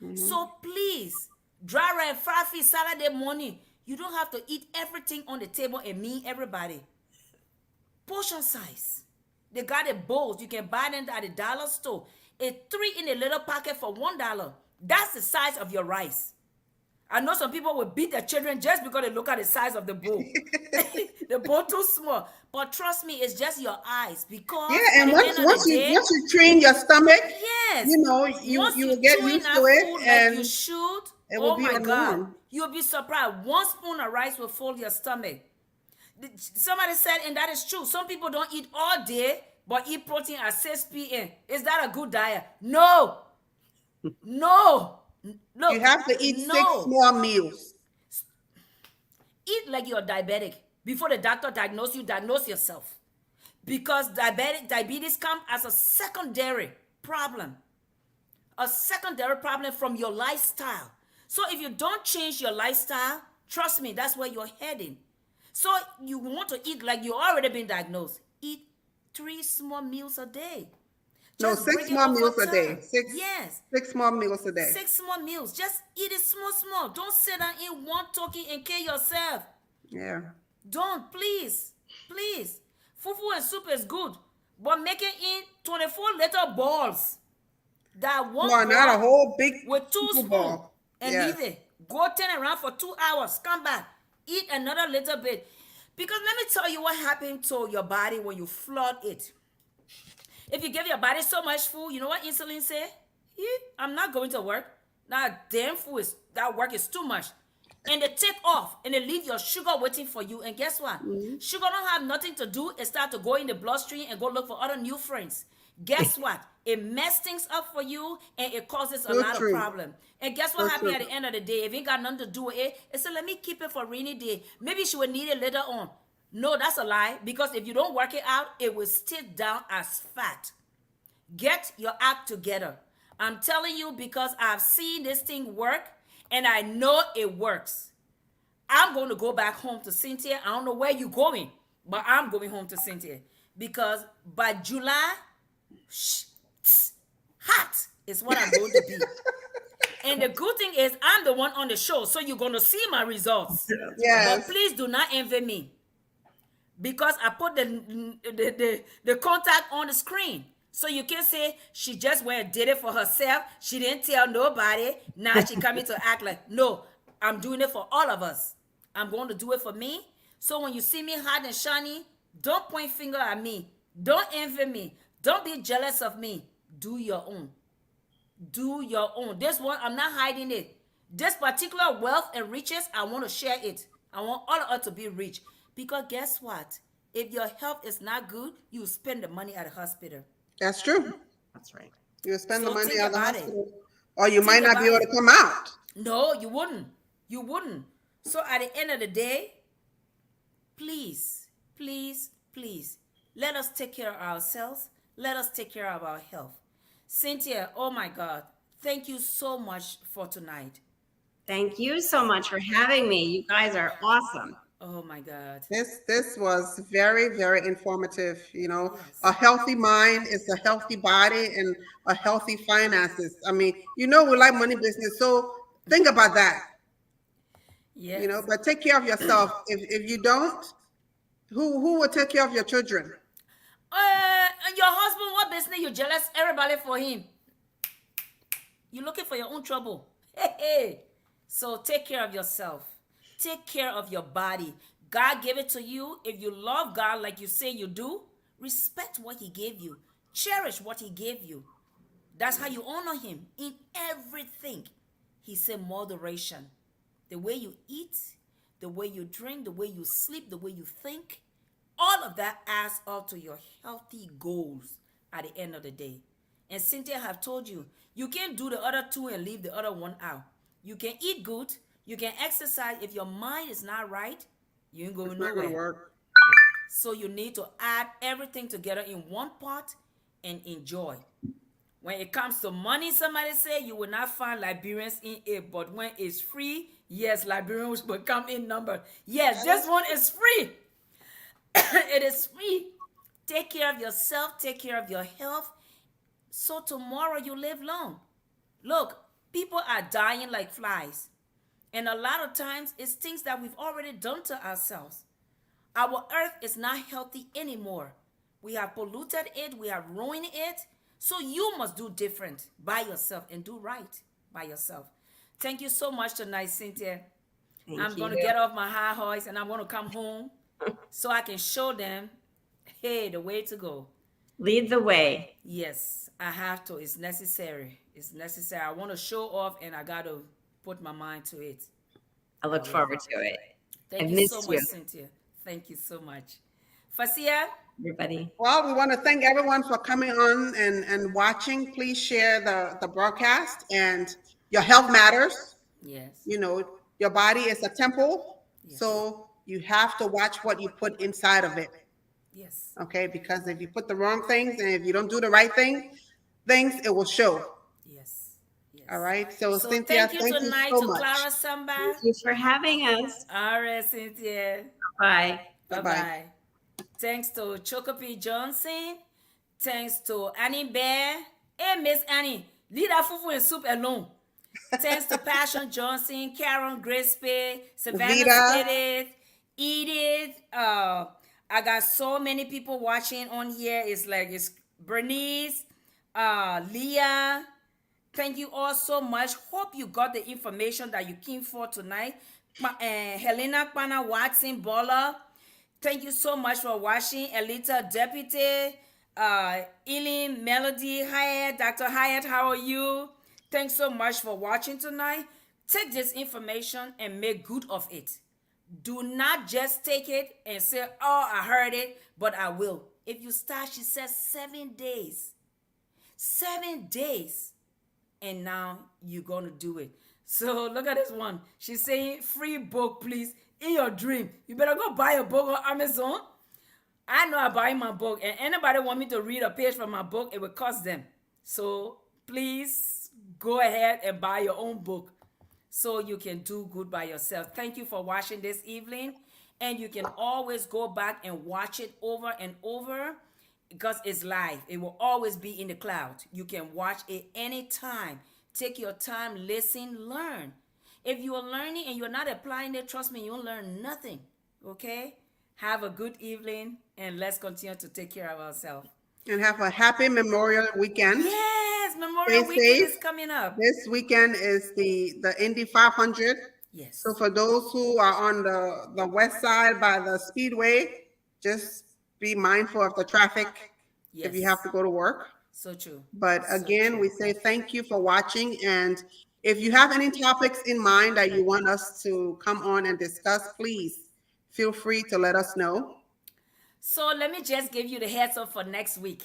Mm-hmm. So please, dry rice, fried fish, Saturday morning. You don't have to eat everything on the table and me, everybody. Portion size. They got a bowls. You can buy them at the dollar store. A 3 in a little packet for $1. That's the size of your rice. I know some people will beat their children just because they look at the size of the bowl. The bowl too small. But trust me, it's just your eyes. Because Yeah, at and the end of once the you day, once you train your stomach, yes, you know, once you will you get chew in used that to it, food like and you should, it will oh be my a God, norm. you'll be surprised. One spoon of rice will fill your stomach. Somebody said, and that is true, some people don't eat all day but eat protein at 6 p.m. Is that a good diet? No. No. Look, You have to eat 6 no. small meals. Eat like you're diabetic. Before the doctor diagnose you, diagnose yourself. Because diabetes comes as a secondary problem. A secondary problem from your lifestyle. So if you don't change your lifestyle, trust me, that's where you're heading. So you want to eat like you already been diagnosed. Eat 3 small meals a day. No, Just 6 break it small over meals a day. time. Yes. 6 small meals a day. 6 small meals. Just eat it small. Don't sit down and eat one turkey and kill yourself. Yeah. Don't, please. Fufu and soup is good, but make it in 24-liter balls. That one No, not a ball whole big with 2 Super spoons Bowl. and Yes. leave it. Go turn around for 2 hours. Come back. Eat another little bit. Because let me tell you what happened to your body when you flood it. If you give your body so much food, you know what insulin say? I'm not going to work. That damn food that work is too much. And they take off and they leave your sugar waiting for you. And guess what? Sugar don't have nothing to do. It start to go in the bloodstream and go look for other new friends. Guess what? It messes things up for you and it causes a So lot true. of problem. And guess what So happened true. at the end of the day? If it ain't got nothing to do with it, it said, let me keep it for rainy day. Maybe she will need it later on. No, that's a lie. Because if you don't work it out, it will stick down as fat. Get your act together. I'm telling you because I've seen this thing work and I know it works. I'm going to go back home to Cynthia. I don't know where you're going, but I'm going home to Cynthia because by July, hot is what I'm going to be. And the good thing is I'm the one on the show, so you're going to see my results. Yes. But please do not envy me because I put the contact on the screen. So you can say she just went and did it for herself. She didn't tell nobody. Now she coming to act like, no, I'm doing it for all of us. I'm going to do it for me. So when you see me hot and shiny, don't point finger at me. Don't envy me. Don't be jealous of me. Do your own. Do your own. This one, I'm not hiding it. This particular wealth and riches, I want to share it. I want all of us to be rich. Because guess what? If your health is not good, you spend the money at the hospital. That's true. That's right. You spend the So money think at the about it. hospital, or you might Think not be about able to come out. No, you wouldn't. You wouldn't. So at the end of the day, please, let us take care of ourselves. Let us take care of our health. Cynthia, oh my God, thank you so much for tonight. Thank you so much for having me. You guys are awesome. Oh my God. This was very, very informative. You know, Yes. a healthy mind is a healthy body and a healthy finances. I mean, you know, we like money business, so think about that. Yes. You know, but take care of yourself. If you don't, who will take care of your children? And your husband, what business you jealous everybody for him? You're looking for your own trouble. Hey. So take care of yourself. Take care of your body. God gave it to you. If you love God like you say you do, respect what he gave you. Cherish what he gave you. That's how you honor him in everything. He said moderation. The way you eat, the way you drink, the way you sleep, the way you think, all of that adds up to your healthy goals at the end of the day. And Cynthia have told you, you can't do the other two and leave the other one out. You can eat good, you can exercise. If your mind is not right, you ain't going It's not going to nowhere. work. So you need to add everything together in one pot and enjoy. When it comes to money, somebody say you will not find Liberians in it, but when it's free, yes, Liberians will come in number. Yes, this one is free. It is free. Take care of yourself, take care of your health, so tomorrow you live long. Look, people are dying like flies. And a lot of times it's things that we've already done to ourselves. Our earth is not healthy anymore. We have polluted it, we have ruined it. So you must do different by yourself and do right by yourself. Thank you so much tonight, Cynthia. I'm going to get off my high horse and I'm going to come home so I can show them, hey, the way to go. Lead the way. Yes, I have to. It's necessary. It's necessary. I want to show off and I got to put my mind to it. I look forward to it. Thank I've you missed so you. much, Cynthia. Thank you so much. Fasia? Everybody. Well, we want to thank everyone for coming on and watching. Please share the broadcast, and your health matters. Yes. You know, your body is a temple, Yes. so you have to watch what you put inside of it. Yes. Okay, because if you put the wrong things and if you don't do the right things, it will show. Yes. Yes. All right. So, So Cynthia, thank you thank you tonight so to much. Clara Samba. Thank you for having us. All right, Cynthia. Bye. Bye-bye. Bye-bye. Thanks to Chocopee Johnson. Thanks to Annie Bear. Hey, Miss Annie, leave that fufu and soup alone. Thanks to Passion Johnson, Karen Grisby, Savannah Vita. Spirit, Edith. I got so many people watching on here. It's Bernice, Leah. Thank you all so much. Hope you got the information that you came for tonight. Helena Kwana Watson Bola. Thank you so much for watching. Elita Deputy, Eileen Melody Hyatt, Dr. Hyatt, how are you? Thanks so much for watching tonight. Take this information and make good of it. Do not just take it and say, oh, I heard it, but I will. If you start, she says 7 days. 7 days. And now you're going to do it. So look at this one. She's saying, free book, please. In your dream, you better go buy a book on Amazon. I know I buy my book, and anybody want me to read a page from my book, it will cost them. So please go ahead and buy your own book so you can do good by yourself. Thank you for watching this evening, and you can always go back and watch it over and over because it's live. It will always be in the cloud. You can watch it anytime. Take your time, listen, learn. If you are learning and you're not applying it, trust me, you'll learn nothing. Okay? Have a good evening, and let's continue to take care of ourselves. And have a happy Memorial Weekend. Yes, Memorial Stay Weekend safe. is coming up. This weekend is the Indy 500. Yes. So for those who are on the west side by the Speedway, just be mindful of the traffic if you have to go to work. So true. But So again, true. we say thank you for watching. And if you have any topics in mind that you want us to come on and discuss, please feel free to let us know. So let me just give you the heads up for next week.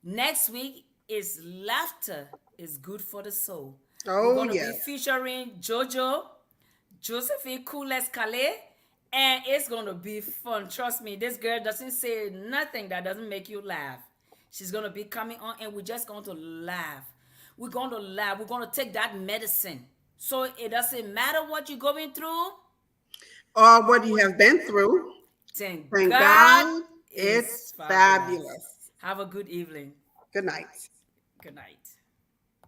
Next week is Laughter is Good for the Soul. Oh, We're going to yes. be featuring JoJo, Josephine Coules Calais, and it's going to be fun. Trust me, this girl doesn't say nothing that doesn't make you laugh. She's going to be coming on, and we're just going to laugh. We're going to laugh. We're going to take that medicine. So it doesn't matter what you're going through. Or what you have been through. Thank Thank God, God it's fabulous. Have a good evening. Good night. Good night.